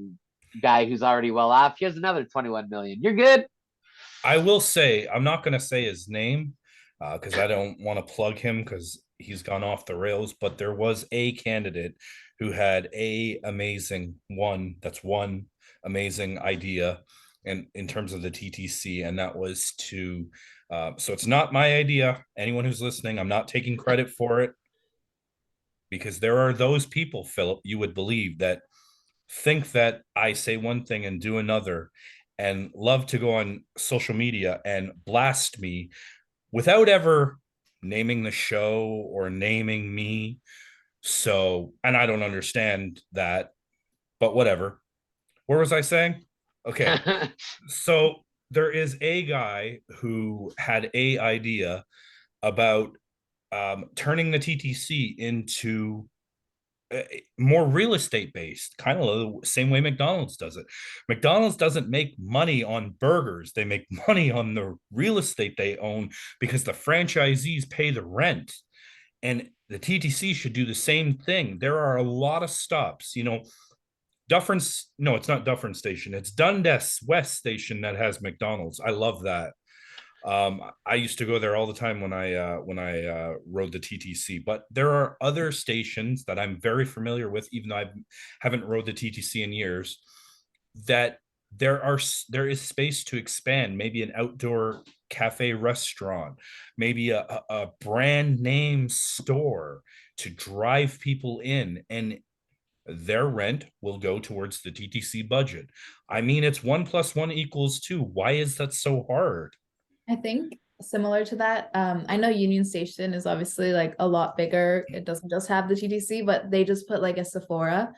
guy who's already well off, here's another 21 million. You're good. I will say, I'm not going to say his name because I don't want to plug him because he's gone off the rails. But there was a candidate who had one amazing idea, and in terms of the TTC, and that was to. So it's not my idea. Anyone who's listening, I'm not taking credit for it because there are those people, Philip, you would believe that think that I say one thing and do another and love to go on social media and blast me without ever naming the show or naming me. So, and I don't understand that, but whatever. What was I saying? Okay. So there is a guy who had a idea about turning the TTC into more real estate based, kind of the same way McDonald's does it. McDonald's doesn't make money on burgers, they make money on the real estate they own because the franchisees pay the rent. And the TTC should do the same thing. There are a lot of stops, Dufferin, no, it's not Dufferin Station. It's Dundas West Station that has McDonald's. I love that. I used to go there all the time when I rode the TTC. But there are other stations that I'm very familiar with, even though I haven't rode the TTC in years. That there is space to expand. Maybe an outdoor cafe restaurant, maybe a brand name store to drive people in, and their rent will go towards the TTC budget. I mean, it's 1 + 1 = 2. Why is that so hard? I think similar to that, I know Union Station is obviously like a lot bigger. It doesn't just have the TTC, but they just put like a Sephora.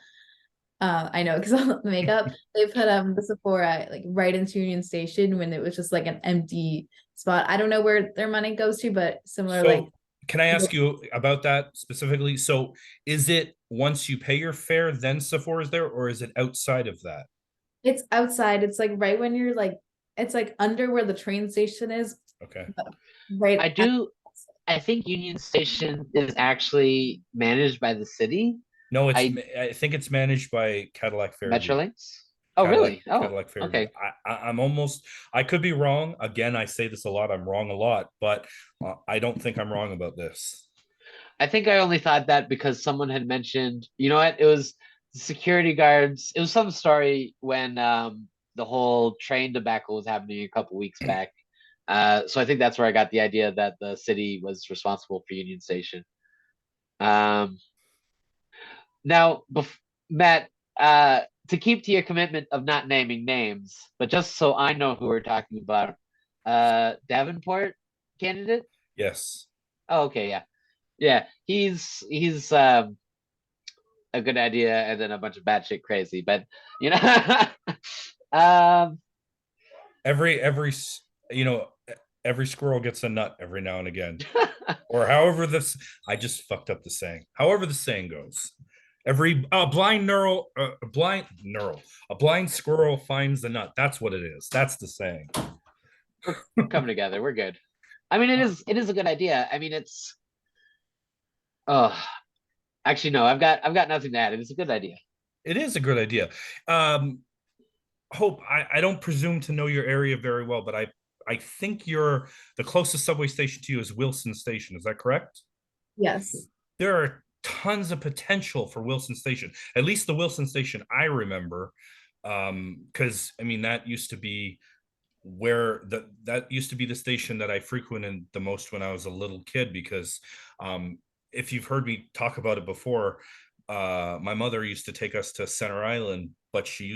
I know because of the makeup, they put the Sephora like right into Union Station when it was just like an empty spot. I don't know where their money goes to, but similar like So, can I ask you about that specifically? So, is it once you pay your fare, then Sephora's there, or is it outside of that? it's outside. It's like right when you're like it's like under where the train station is, Okay. but right I at- do. I think Union Station is actually managed by the city. No, I I think it's managed by Cadillac Fairview. Metrolinx. Oh, really? Oh, Cadillac Fairview. okay. I'm almost. I could be wrong. Again, I say this a lot. I'm wrong a lot, but I don't think I'm wrong about this. I think I only thought that because someone had mentioned, you know what? It was the security guards. It was some story when the whole train debacle was happening a couple weeks back. So I think that's where I got the idea that the city was responsible for Union Station. Um, now, Matt, to keep to your commitment of not naming names, but just so I know who we're talking about, Davenport candidate. Yes. Oh, okay, yeah, yeah. He's a good idea and then a bunch of batshit crazy, but you know, um, Every you know every squirrel gets a nut every now and again, or however this. I just fucked up the saying. However the saying goes. Every a blind squirrel finds the nut. That's what it is. That's the saying. we're coming together. We're good. I mean, it is a good idea. I mean, it's oh, actually no, I've got nothing to add. It is a good idea. It is a good idea. Um, Hope, I don't presume to know your area very well, but I think you're the closest subway station to you is Wilson Station. Is that correct? yes. There are tons of potential for Wilson Station. At least the Wilson Station I remember, because I mean that used to be where that used to be the station that I frequented the most when I was a little kid. Because if you've heard me talk about it before, my mother used to take us to Center Island, but she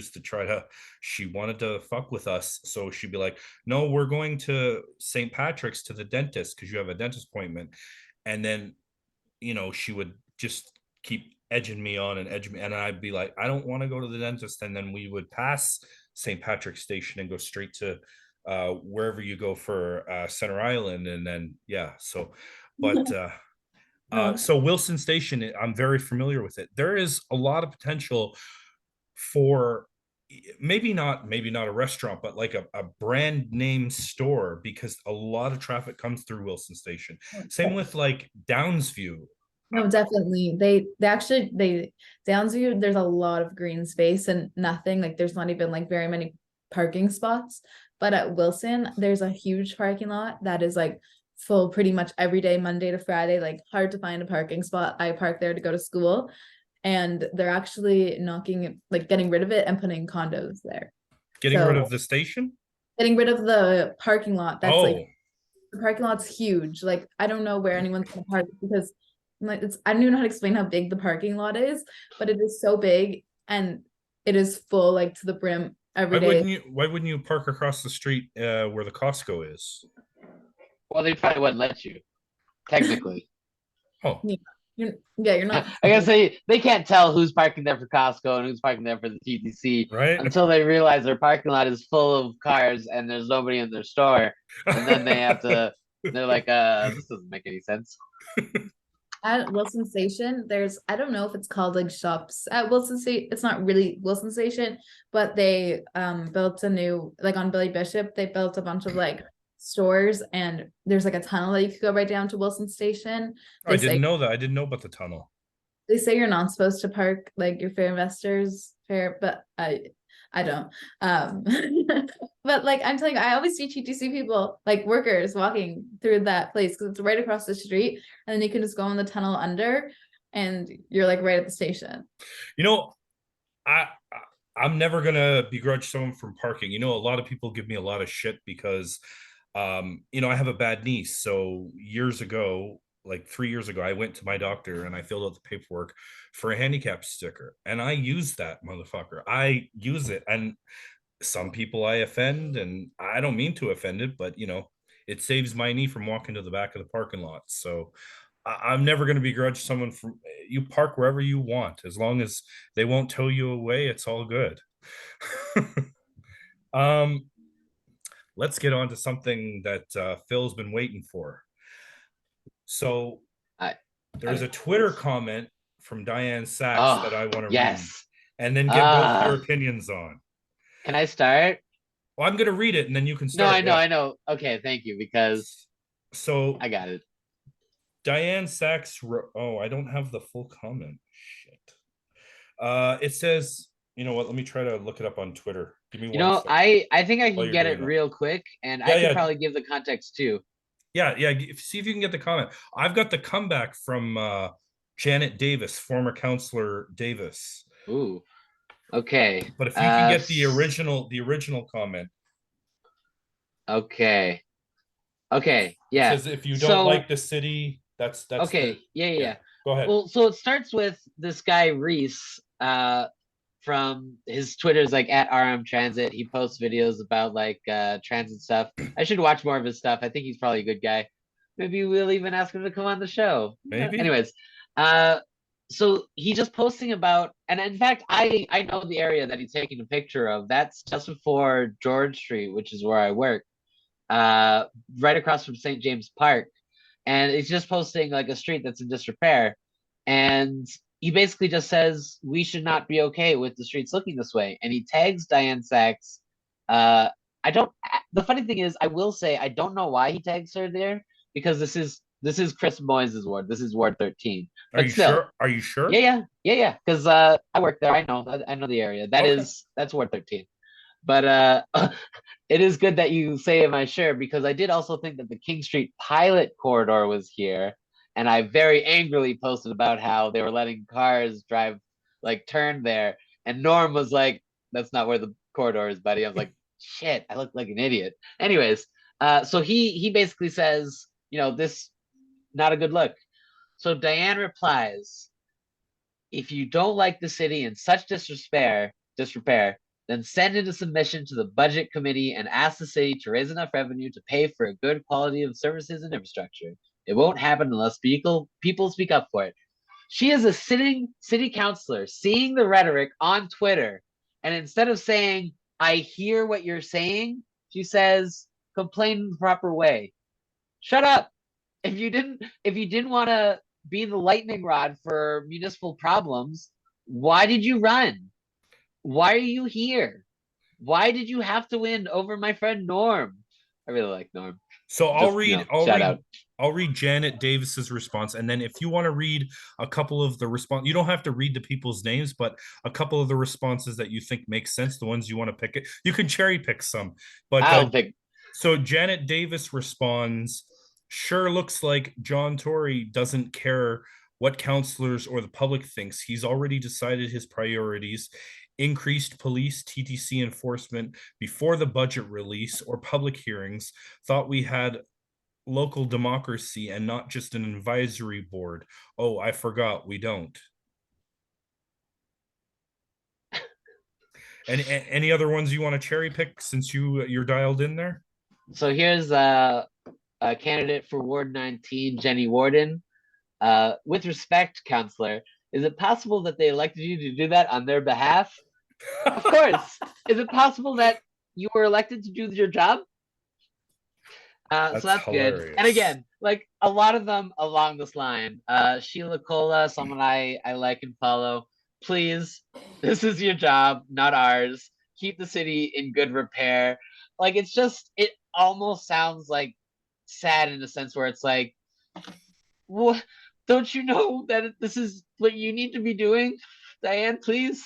wanted to fuck with us. So she'd be like, no, we're going to St. Patrick's to the dentist because you have a dentist appointment. And then, she would just keep edging me on and edging me. And I'd be like, I don't want to go to the dentist. And then we would pass St. Patrick's Station and go straight to wherever you go for Center Island. And then, yeah. So, but, Oh, so Wilson Station, I'm very familiar with it. There is a lot of potential for maybe not a restaurant, but like a brand name store because a lot of traffic comes through Wilson Station. Same with like Downsview. no, definitely. They actually they Downsview, there's a lot of green space and nothing. Like there's not even like very many parking spots. But at Wilson, there's a huge parking lot that is like full pretty much every day, Monday to Friday, like hard to find a parking spot. I park there to go to school. And they're actually getting rid of it and putting condos there. Getting rid So of the station? getting rid of the parking lot. That's like Oh, the parking lot's huge. Like I don't know where anyone's gonna park because like I don't even know how to explain how big the parking lot is, but it is so big and it is full like to the brim every day. why wouldn't you park across the street where the Costco is? Well, they probably wouldn't let you, technically. Oh, Yeah, you're I not. guess they can't tell who's parking there for Costco and who's parking there for the TTC right. until they realize their parking lot is full of cars and there's nobody in their store. And then they're like, this doesn't make any sense. At Wilson Station, I don't know if it's called like shops at Wilson Station. It's not really Wilson Station, but they built a new, like on Billy Bishop, they built a bunch of like stores and there's like a tunnel that you could go right down to Wilson Station. I They didn't say know that. I didn't know about the tunnel. you're not supposed to park like your fair investors fair, but I don't. But like I'm telling you, I always see TTC people, like workers, walking through that place because it's right across the street, and then you can just go in the tunnel under, and you're like right at the station. You know, I I'm never gonna begrudge someone from parking. A lot of people give me a lot of shit because I have a bad knee. So years ago, like 3 years ago, I went to my doctor and I filled out the paperwork for a handicap sticker. And I use that motherfucker. I use it. And some people I offend, and I don't mean to offend it, but it saves my knee from walking to the back of the parking lot. So I'm never going to begrudge someone from you park wherever you want as long as they won't tow you away. It's all good. um, let's get on to something that Phil's been waiting for. So I, there's a Twitter comment from Diane Sachs that I oh, want to read yes. and then get both your Uh, opinions on. can I start? Well, I'm going to read it and then you can No, start. Yeah. I know. Okay, thank you, because So I got it. Diane Sachs I don't have the full comment. Shit. It says, you know what? Let me try to look it up on Twitter. Give me You one know, second I think I while can you're get doing it that. real quick, and Yeah, I could yeah, probably give the context too. yeah. See if you can get the comment. I've got the comeback from Janet Davis, former counselor Davis. Ooh, okay. But if you can get the original comment. Okay. Okay, It yeah. says if you don't So, like the city, that's the okay, yeah. yeah. Go ahead. Well, so it starts with this guy Reese, from his Twitter's like at RM Transit. He posts videos about like transit stuff. I should watch more of his stuff. I think he's probably a good guy. Maybe we'll even ask him to come on the show. Maybe. Anyways, uh, so he just posting about, and in fact, I know the area that he's taking a picture of. That's just before George Street, which is where I work, uh, right across from St. James Park, and he's just posting like a street that's in disrepair, and he basically just says we should not be okay with the streets looking this way, and he tags Diane Sachs. Uh, I don't. The funny thing is, I will say I don't know why he tags her there because this is Chris Moyes' ward. This is Ward 13, Are but you still, sure? Are you sure? yeah. Because I work there. I know the area. Okay. That's Ward 13. But it is good that you say, am I sure? Because I did also think that the King Street pilot corridor was here. And I very angrily posted about how they were letting cars drive, like turn there. And Norm was like, that's not where the corridor is, buddy. I was like, shit, I look like an idiot. Anyways, so he basically says, this not a good look. So Diane replies, if you don't like the city in such disrepair, then send in a submission to the budget committee and ask the city to raise enough revenue to pay for a good quality of services and infrastructure. It won't happen unless people speak up for it. She is a sitting city councilor seeing the rhetoric on Twitter, and instead of saying, I hear what you're saying, she says, complain in the proper way. Shut up. If you didn't want to be the lightning rod for municipal problems, why did you run? Why are you here? Why did you have to win over my friend Norm? I really like Norm. So Just, shout out. I'll read Janet Davis's response, and then if you want to read a couple of the response, you don't have to read the people's names, but a couple of the responses that you think make sense, the ones you want to pick it, you can cherry pick some. But I'll pick. so Janet Davis responds, sure looks like John Tory doesn't care what councillors or the public thinks. He's already decided his priorities, increased police TTC enforcement before the budget release or public hearings, thought we had local democracy and not just an advisory board. Oh, I forgot we don't. And any other ones you want to cherry pick since you're dialed in there? So here's a candidate for Ward 19, Jenny Warden. With respect, councillor, is it possible that they elected you to do that on their behalf? Of course. Is it possible that you were elected to do your job? So that's hilarious. Good. And again, like a lot of them along this line. Sheila Cola, someone I like and follow. Please, this is your job, not ours. Keep the city in good repair. Like it almost sounds like sad in a sense where it's like, what? Don't you know that this is what you need to be doing, Diane? Please.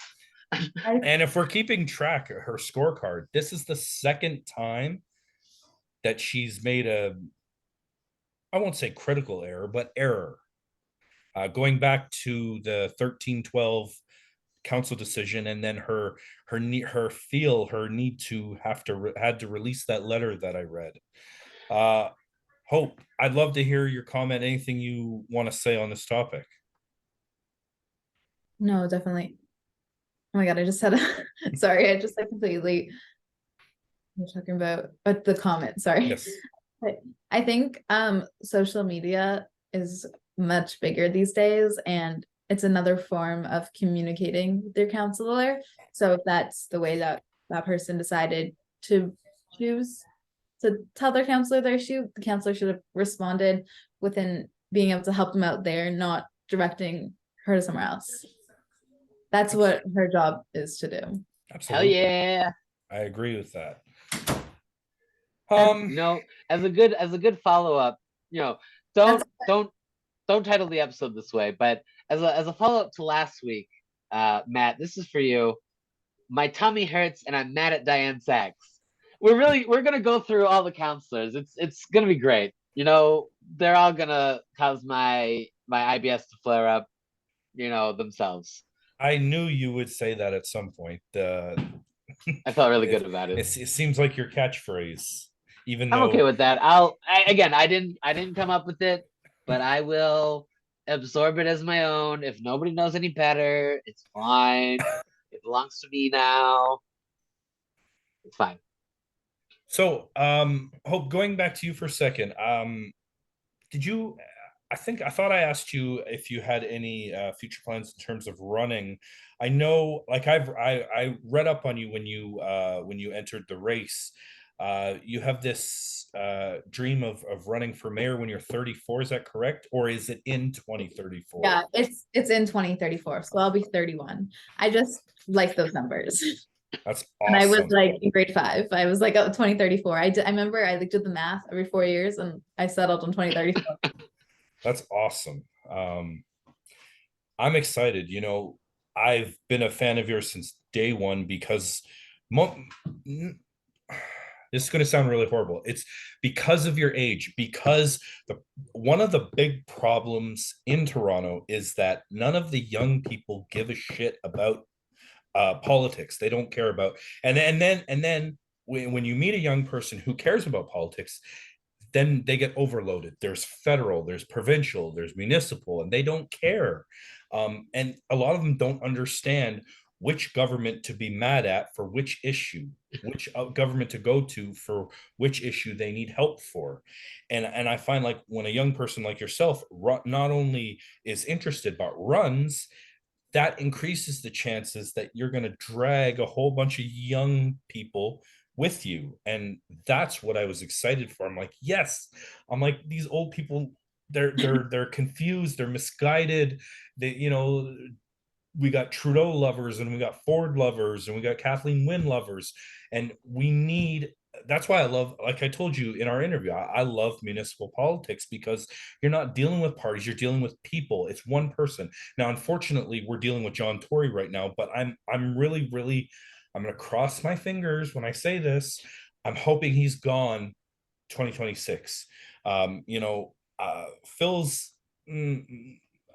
And if we're keeping track of her scorecard, this is the second time that she's made I won't say critical error, but error. Going back to the 13-12 council decision, and then her need to had to release that letter that I read. Hope, I'd love to hear your comment. Anything you want to say on this topic? No, definitely. Oh my God, I just had sorry, I just completely we're talking about the comment, sorry. Yes. I think social media is much bigger these days, and it's another form of communicating with their counselor. So if that's the way that that person decided to choose to tell their counselor their issue, the counselor should have responded within being able to help them out there, not directing her to somewhere else. That's what her job is to do. Absolutely. Hell yeah. I agree with that. As a good follow-up, don't title the episode this way, but as a follow-up to last week, Matt, this is for you. My tummy hurts and I'm mad at Diane Sachs. We're gonna go through all the counselors. It's gonna be great. They're all gonna cause my IBS to flare up, themselves. I knew you would say that at some point. I felt really good about it. It seems like your catchphrase. Even though I'm okay with that. I didn't come up with it, but I will absorb it as my own. If nobody knows any better, it's fine. It belongs to me now. It's fine. So, Hope, going back to you for a second, I thought I asked you if you had any future plans in terms of running. I know, like I read up on you when you entered the race. You have this dream of running for mayor when you're 34. Is that correct, or is it in 2034? Yeah, it's in 2034. So I'll be 31. I just like those numbers. That's And awesome. I was like in grade 5. I was like, 2034. I remember I did the math every 4 years, and I settled on 2034. That's awesome. I'm excited. I've been a fan of yours since day one because this is going to sound really horrible. It's because of your age, because one of the big problems in Toronto is that none of the young people give a shit about politics. They don't care about, and then when you meet a young person who cares about politics, then they get overloaded. There's federal, there's provincial, there's municipal, and they don't care. And a lot of them don't understand which government to be mad at for which issue, which government to go to for which issue they need help for. And I find like when a young person like yourself not only is interested but runs, that increases the chances that you're going to drag a whole bunch of young people with you. And that's what I was excited for. I'm like, yes. I'm like, these old people, they're confused, they're misguided. They, we got Trudeau lovers and we got Ford lovers and we got Kathleen Wynne lovers. And we need, that's why I love, like I told you in our interview, I love municipal politics because you're not dealing with parties, you're dealing with people. It's one person. Now, unfortunately, we're dealing with John Tory right now, but I'm really, I'm going to cross my fingers when I say this. I'm hoping he's gone 2026. Phil's,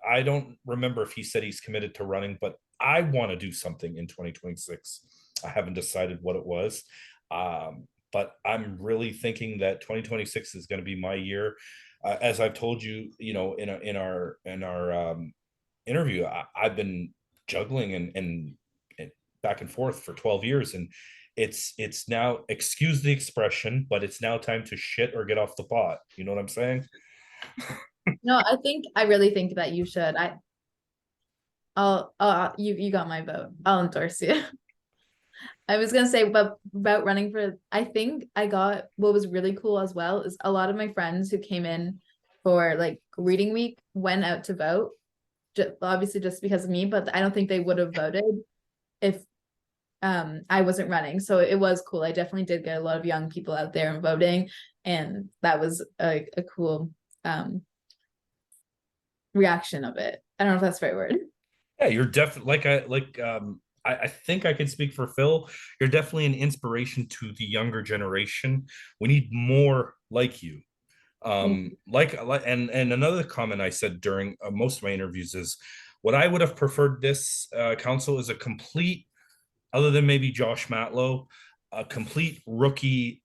I don't remember if he said he's committed to running, but I want to do something in 2026. I haven't decided what it was. But I'm really thinking that 2026 is going to be my year. As I've told you, in our interview, I've been juggling and back and forth for 12 years, and it's now, excuse the expression, but it's now time to shit or get off the pot. You know what I'm saying? No, I really think that you should. You got my vote. I'll endorse you. I was gonna say about running for, I think I got, what was really cool as well is a lot of my friends who came in for like reading week went out to vote, obviously just because of me, but I don't think they would have voted if I wasn't running. So it was cool. I definitely did get a lot of young people out there and voting, and that was a cool reaction of it. I don't know if that's the right word. Yeah, you're definitely I think I can speak for Phil. You're definitely an inspiration to the younger generation. We need more like you. And another comment I said during most of my interviews is what I would have preferred this council is a complete, other than maybe Josh Matlow, a complete rookie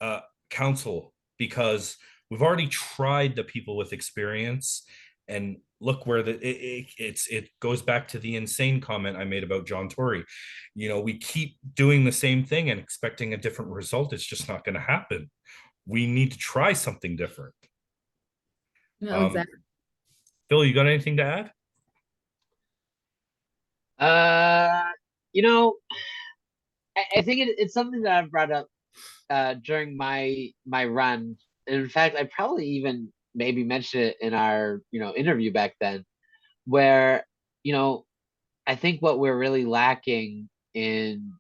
council, because we've already tried the people with experience, and look where it goes back to the insane comment I made about John Tory. We keep doing the same thing and expecting a different result. It's just not going to happen. We need to try something different. No, exactly. Phil, you got anything to add? Uh, you know, I think it's something that I've brought up during my run. In fact, I probably even maybe mentioned it in our interview back then, where you know I think what we're really lacking in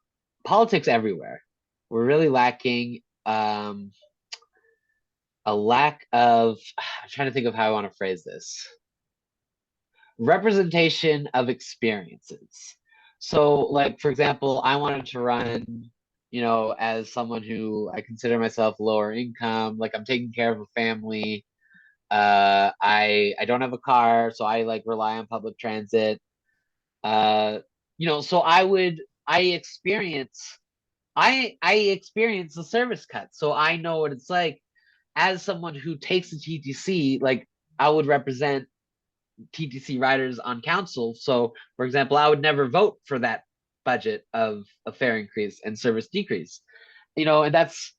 politics everywhere, we're really lacking a lack of. I'm trying to think of how I want to phrase this. Representation of experiences. So, like for example, I wanted to run, as someone who I consider myself lower income, like I'm taking care of a family. I don't have a car, so I like rely on public transit. Uh, so I experience the service cut, so I know what it's like as someone who takes the TTC. Like I would represent TTC riders on council. So, for example, I would never vote for that budget of a fare increase and service decrease. And that's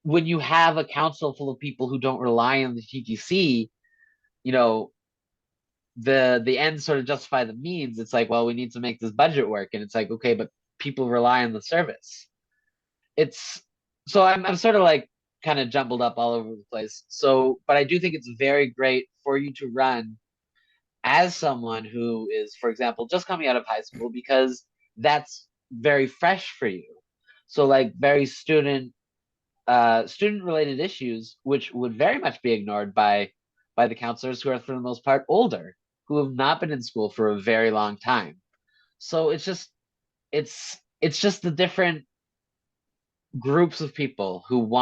when you have a council full of people who don't rely on the TTC. You know, the ends sort of justify the means. It's like, well, we need to make this budget work, and it's like, okay, but people rely on the service. It's so I'm sort of like kind of jumbled up all over the place. So, but I do think it's very great for you to run as someone who is, for example, just coming out of high school, because that's very fresh for you. So like very student related issues, which would very much be ignored by the counselors who are for the most part older, who have not been in school for a very long time. So it's just the different groups of people who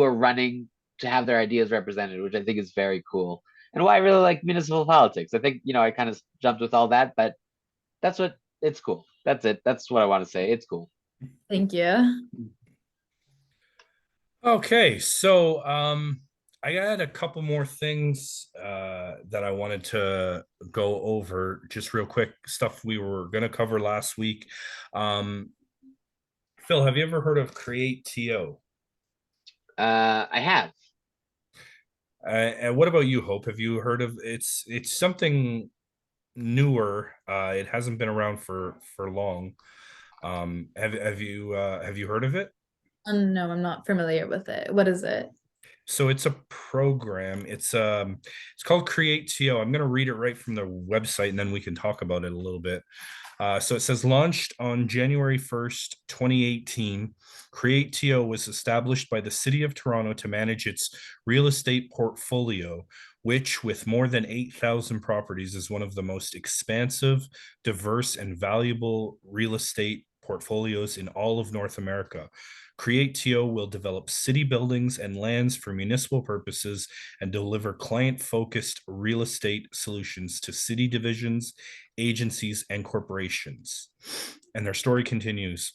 are running to have their ideas represented, which I think is very cool. And why I really like municipal politics. I think, I kind of jumped with all that, but it's cool. That's it. That's what I want to say. It's cool. Thank you. Okay, so I had a couple more things that I wanted to go over just real quick. Stuff we were going to cover last week. Um, Phil, have you ever heard of Create TO? I have. And what about you, Hope? Have you heard of it's something newer. It hasn't been around for long. Have you heard of it? No, I'm not familiar with it. What is it? So it's a program. It's called Create TO. I'm going to read it right from the website, and then we can talk about it a little bit. So it says launched on January 1st, 2018. Create TO was established by the City of Toronto to manage its real estate portfolio, which, with more than 8,000 properties, is one of the most expansive, diverse, and valuable real estate portfolios in all of North America. Create TO will develop city buildings and lands for municipal purposes and deliver client focused real estate solutions to city divisions, agencies, and corporations. And their story continues.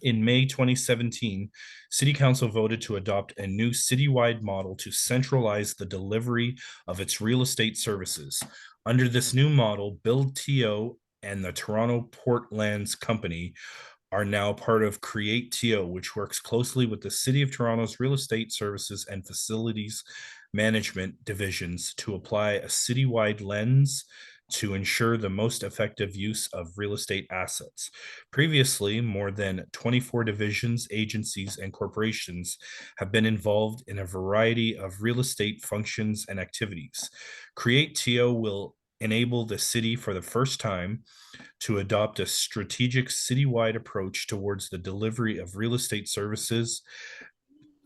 In May 2017, City Council voted to adopt a new citywide model to centralize the delivery of its real estate services. Under this new model, Build TO and the Toronto Port Lands Company are now part of Create TO, which works closely with the City of Toronto's real estate services and facilities management divisions to apply a citywide lens to ensure the most effective use of real estate assets. Previously, more than 24 divisions, agencies, and corporations have been involved in a variety of real estate functions and activities. Create TO will enable the city for the first time to adopt a strategic citywide approach towards the delivery of real estate services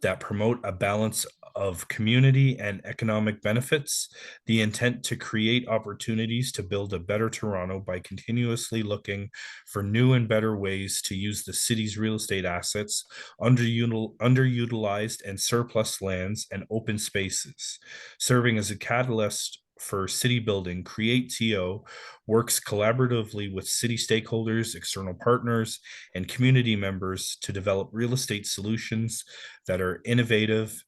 that promote a balance of community and economic benefits, the intent to create opportunities to build a better Toronto by continuously looking for new and better ways to use the city's real estate assets, underutilized and surplus lands, and open spaces, serving as a catalyst for city building. Create TO works collaboratively with city stakeholders, external partners, and community members to develop real estate solutions that are innovative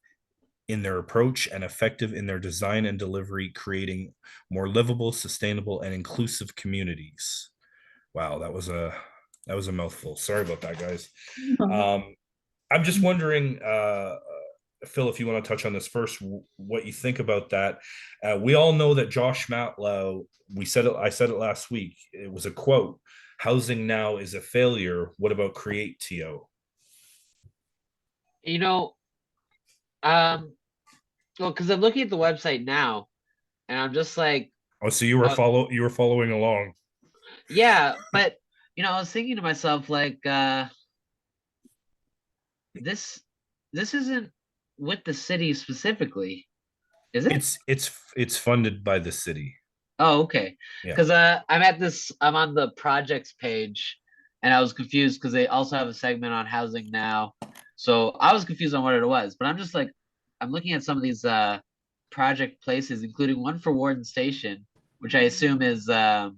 in their approach and effective in their design and delivery, creating more livable, sustainable, and inclusive communities. Wow, that was a mouthful. Sorry about that, guys. Um, I'm just wondering, Phil, if you want to touch on this first, what you think about that. We all know that Josh Matlow, we said it, I said it last week. It was a quote: "Housing now is a failure. What about Create TO?" You know, um, well, because I'm looking at the website now, and I'm just like, Oh, so uh, you were following along. yeah, but I was thinking to myself, like, this this isn't with the city specifically, is it? It's funded by the city. Oh, okay. Yeah. Because I'm on the projects page, and I was confused because they also have a segment on housing now. So I was confused on what it was, but I'm just like, I'm looking at some of these project places, including one for Warden Station, which I assume is the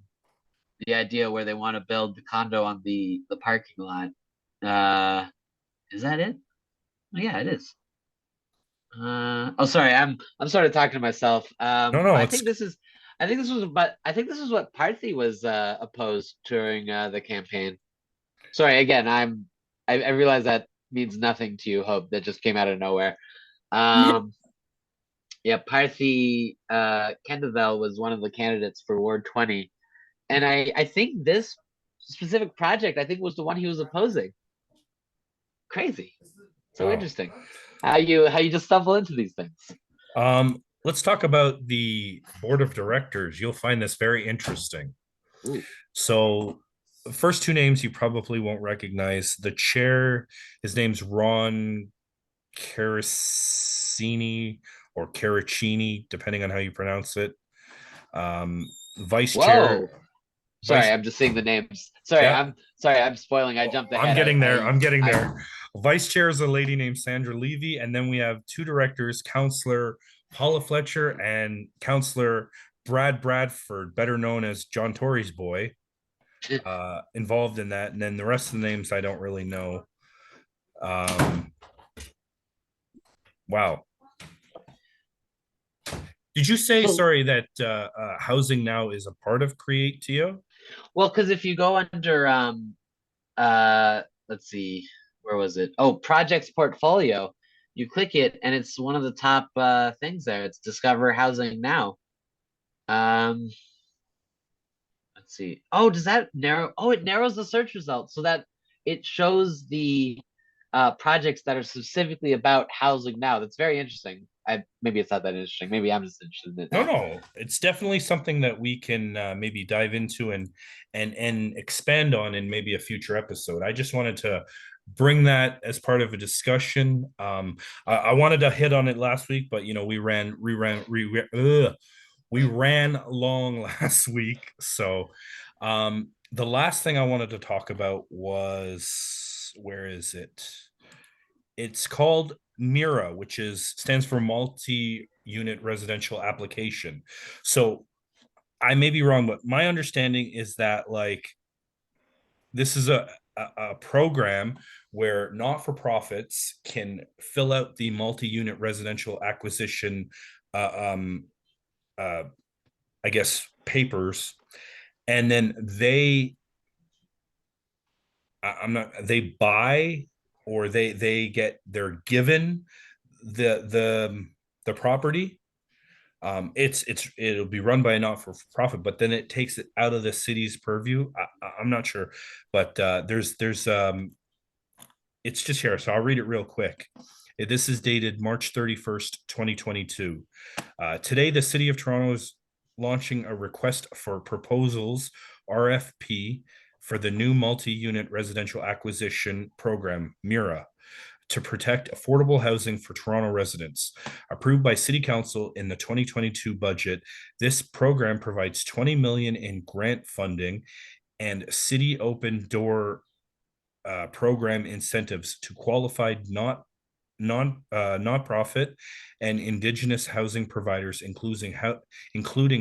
idea where they want to build the condo on the parking lot. Is that it? Oh, yeah, it is. Oh, sorry, I'm sort of talking to myself. No, no, But it's I think this was what Parthy was opposed during the campaign. Sorry, again, I realize that means nothing to you, Hope. That just came out of nowhere. Um, yeah, Parthy Kendavel was one of the candidates for Ward 20, and I think this specific project I think was the one he was opposing. Crazy, so wow. interesting. How you just stumble into these things. Let's talk about the board of directors. You'll find this very interesting. Ooh. So, the first two names you probably won't recognize. The chair, his name's Ron Caracini or Caracini, depending on how you pronounce it. Um, Vice chair, Whoa. Sorry, vice, I'm just seeing the names. Sorry, yeah, I'm spoiling. I jumped I'm ahead. getting there. I'm getting I there. Vice chair is a lady named Sandra Levy, and then we have two directors, Counselor Paula Fletcher and Counselor Brad Bradford, better known as John Tory's boy, involved in that. And then the rest of the names I don't really know. Um, wow. Did you say, So, sorry, that Housing Now is a part of Create TO? well, because if you go under let's see, where was it? Oh, projects portfolio. You click it, and it's one of the top things there. It's Discover Housing Now. Um, let's see. Oh, does that narrow? Oh, it narrows the search results so that it shows the projects that are specifically about housing now. That's very interesting. I maybe it's not that interesting. Maybe I'm just interested in it No, now. no, it's definitely something that we can maybe dive into and expand on in maybe a future episode. I just wanted to bring that as part of a discussion. I wanted to hit on it last week, but we ran long last week. So the last thing I wanted to talk about was, where is it? It's called MIRA, which is stands for multi-unit residential application. So I may be wrong, but my understanding is that like this is a program where not-for-profits can fill out the multi-unit residential acquisition uh, um, uh, I guess papers, and then I'm not they buy, or they're given the property. It'll be run by a not for profit, but then it takes it out of the city's purview. I'm not sure, but there's it's just here, so I'll read it real quick. This is dated March 31st, 2022. Today, the City of Toronto is launching a request for proposals, RFP, for the new multi-unit residential acquisition program, MIRA, to protect affordable housing for Toronto residents. Approved by City Council in the 2022 budget, this program provides 20 million in grant funding and city open door program incentives to qualified nonprofit and indigenous housing providers, including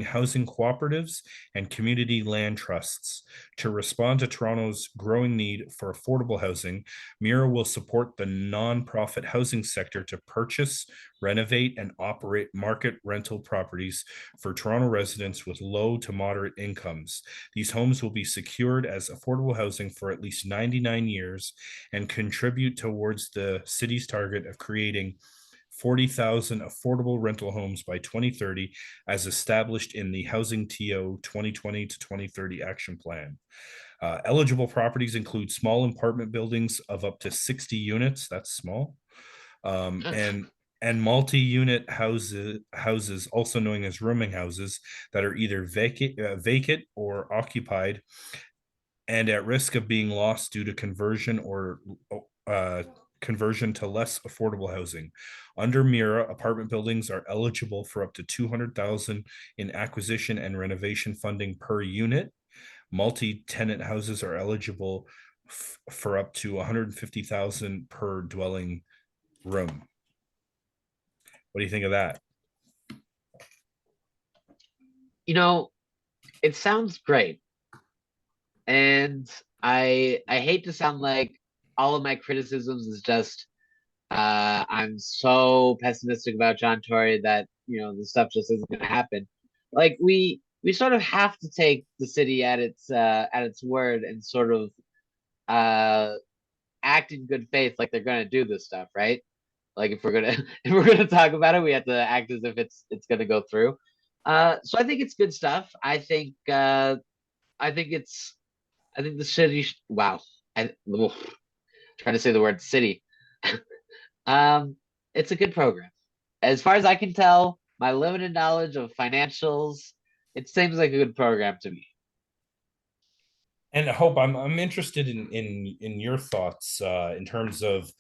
housing cooperatives and community land trusts. To respond to Toronto's growing need for affordable housing, MIRA will support the nonprofit housing sector to purchase, renovate, and operate market rental properties for Toronto residents with low to moderate incomes. These homes will be secured as affordable housing for at least 99 years and contribute towards the city's target of creating 40,000 affordable rental homes by 2030, as established in the Housing TO 2020 to 2030 Action Plan. Eligible properties include small apartment buildings of up to 60 units. That's small. And multi-unit houses, also known as rooming houses, that are either vacant or occupied and at risk of being lost due to conversion or conversion to less affordable housing. Under MIRA, apartment buildings are eligible for up to 200,000 in acquisition and renovation funding per unit. Multi-tenant houses are eligible for up to 150,000 per dwelling room. What do you think of that? You know, it sounds great. And I hate to sound like all of my criticisms is just I'm so pessimistic about John Tory that the stuff just isn't going to happen. Like we sort of have to take the city at its word and sort of uh act in good faith like they're going to do this stuff, right? Like if we're gonna if we're gonna talk about it, we have to act as if it's gonna go through. So I think it's good stuff. I think it's I think the city. Wow, I trying to say the word city. um, it's a good program. As far as I can tell, my limited knowledge of financials, it seems like a good program to me. And Hope, I'm interested in your thoughts in terms of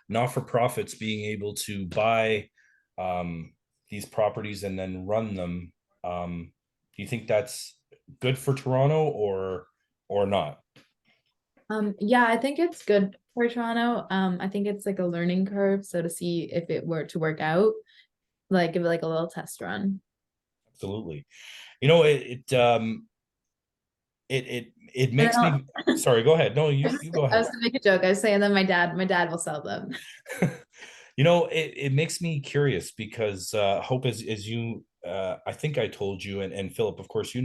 not-for-profits being able to buy these properties and then run them. Do you think that's good for Toronto or not? Yeah, I think it's good for Toronto. I think it's like a learning curve. So to see if it were to work out, like give it like a little test run. Absolutely. You know, it And makes then me sorry, go ahead. No, you go I ahead. was gonna make a joke. I was saying that my dad will sell them. You know, it makes me curious because Hope, as you I think I told you, and Philip, of course,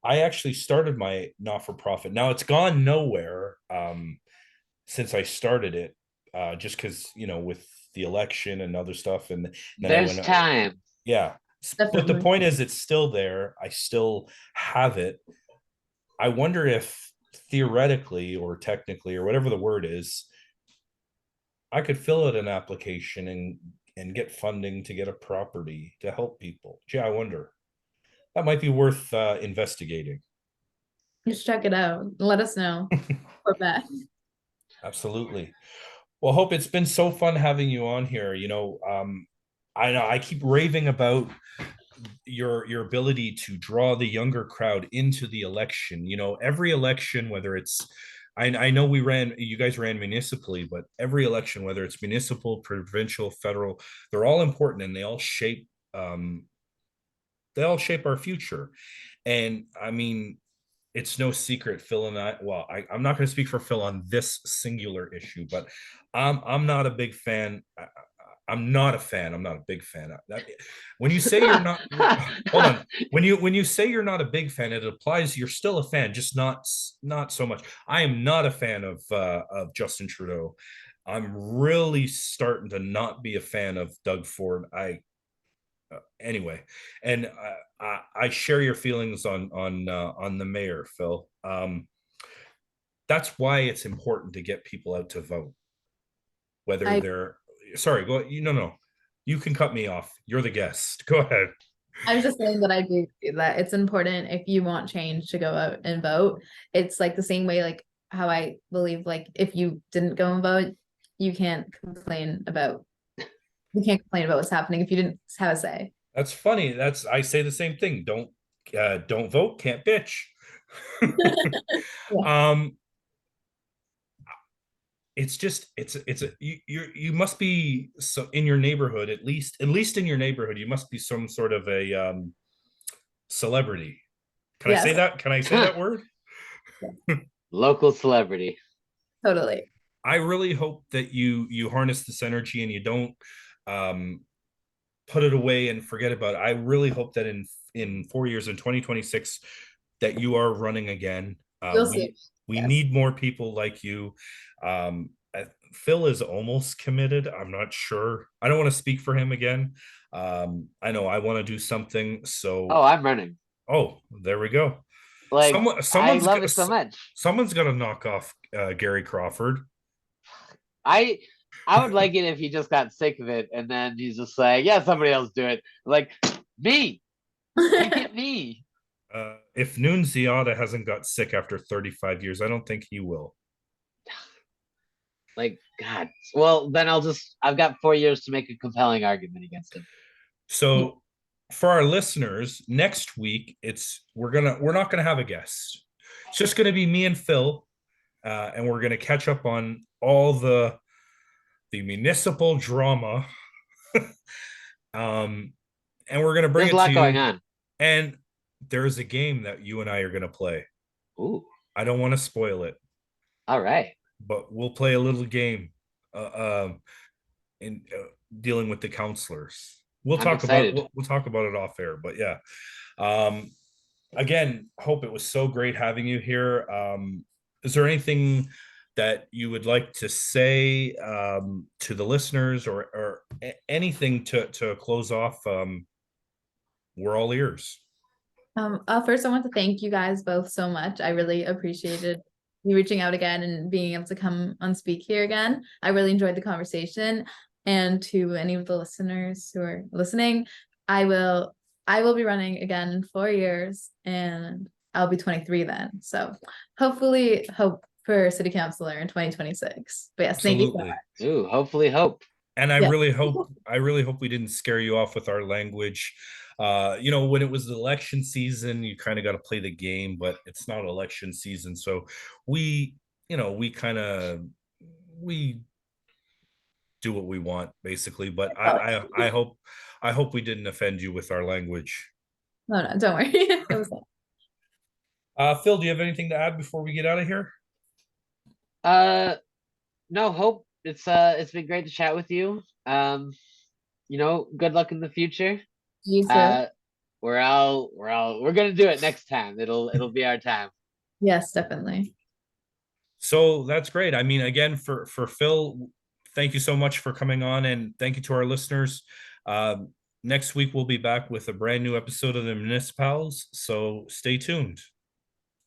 I actually started my not-for-profit. Now it's gone nowhere since I started it, just because, with the election and other stuff, and then I There's went, time. yeah. But the Definitely. point is, it's still there. I still have it. I wonder if theoretically or technically or whatever the word is, I could fill out an application and get funding to get a property to help people. Gee, I wonder. That might be worth investigating. Just check it out. Let us know. Or back. Absolutely. Well, Hope, it's been so fun having you on here. I know I keep raving about your ability to draw the younger crowd into the election. Every election, whether it's I know you guys ran municipally, but every election, whether it's municipal, provincial, federal, they're all important and they all shape our future. And I mean, it's no secret, Phil and I'm not going to speak for Phil on this singular issue, but I'm not a big fan. I'm not a fan. I'm not a big fan. When you say you're not, hold on. When you say you're not a big fan, it applies you're still a fan, just not so much. I am not a fan of Justin Trudeau. I'm really starting to not be a fan of Doug Ford. Anyway, and I share your feelings on the mayor, Phil. That's why it's important to get people out to vote, whether I they're sorry. Go no. You can cut me off. You're the guest. Go ahead. I was just saying that I agree with you that it's important if you want change to go out and vote. It's like the same way like how I believe like if you didn't go and vote, you can't complain about what's happening if you didn't have a say. That's funny. I say the same thing. Don't vote, can't bitch. Yeah. um, it's just you must be so in your neighborhood, at least in your neighborhood, you must be some sort of a celebrity. Can I say Yes, that? Can I say that word? Local celebrity. totally. I really hope that you harness this energy and you don't um put it away and forget about it. I really hope that in 4 years, in 2026, that you are running again. You'll see. We Yes. need more people like you. Phil is almost committed. I'm not sure. I don't want to speak for him again. I know I want to do something. Oh, So, I'm running. oh, there we go. Like, Someone, I someone's love got it so much. someone's got to knock off Gary Crawford. I I would like it if he just got sick of it and then he's just like, yeah, somebody else do it. Like, me, make it me. If Nunziata hasn't got sick after 35 years, I don't think he will. Like, God. Well, then I've got 4 years to make a compelling argument against him. So for our listeners, next week we're not gonna have a guest. It's just gonna be me and Phil, and we're gonna catch up on all the municipal drama, um, and we're gonna bring There's a it to lot going you. on. And there's a game that you and I are gonna play. Ooh, I don't want to spoil it, all right. but we'll play a little game in dealing with the counselors. I'm excited. We'll talk about it off air, but yeah. Um, again, Hope, it was so great having you here. Is there anything that you would like to say to the listeners, or anything to close off? We're all ears. First I want to thank you guys both so much. I really appreciated you reaching out again and being able to come on speak here again. I really enjoyed the conversation. And to any of the listeners who are listening, I will be running again in 4 years and I'll be 23 then. So hopefully hope for city councilor in 2026. But yes, thank you so Absolutely. much. Ooh, hopefully hope. And Yeah. I really hope we didn't scare you off with our language. When it was the election season, you kind of got to play the game, but it's not election season. So we, we do what we want basically. But I hope we didn't offend you with our language. No, no, don't worry. It was Phil, do you have anything to add before we get out of here? No, hope. It's been great to chat with you. Good luck in the future. you too. Uh we're gonna do it next time. It'll be our time. Yes, definitely. So that's great. I mean, again, for Phil, thank you so much for coming on, and thank you to our listeners. Next week we'll be back with a brand new episode of the MuniciPALS. So stay tuned.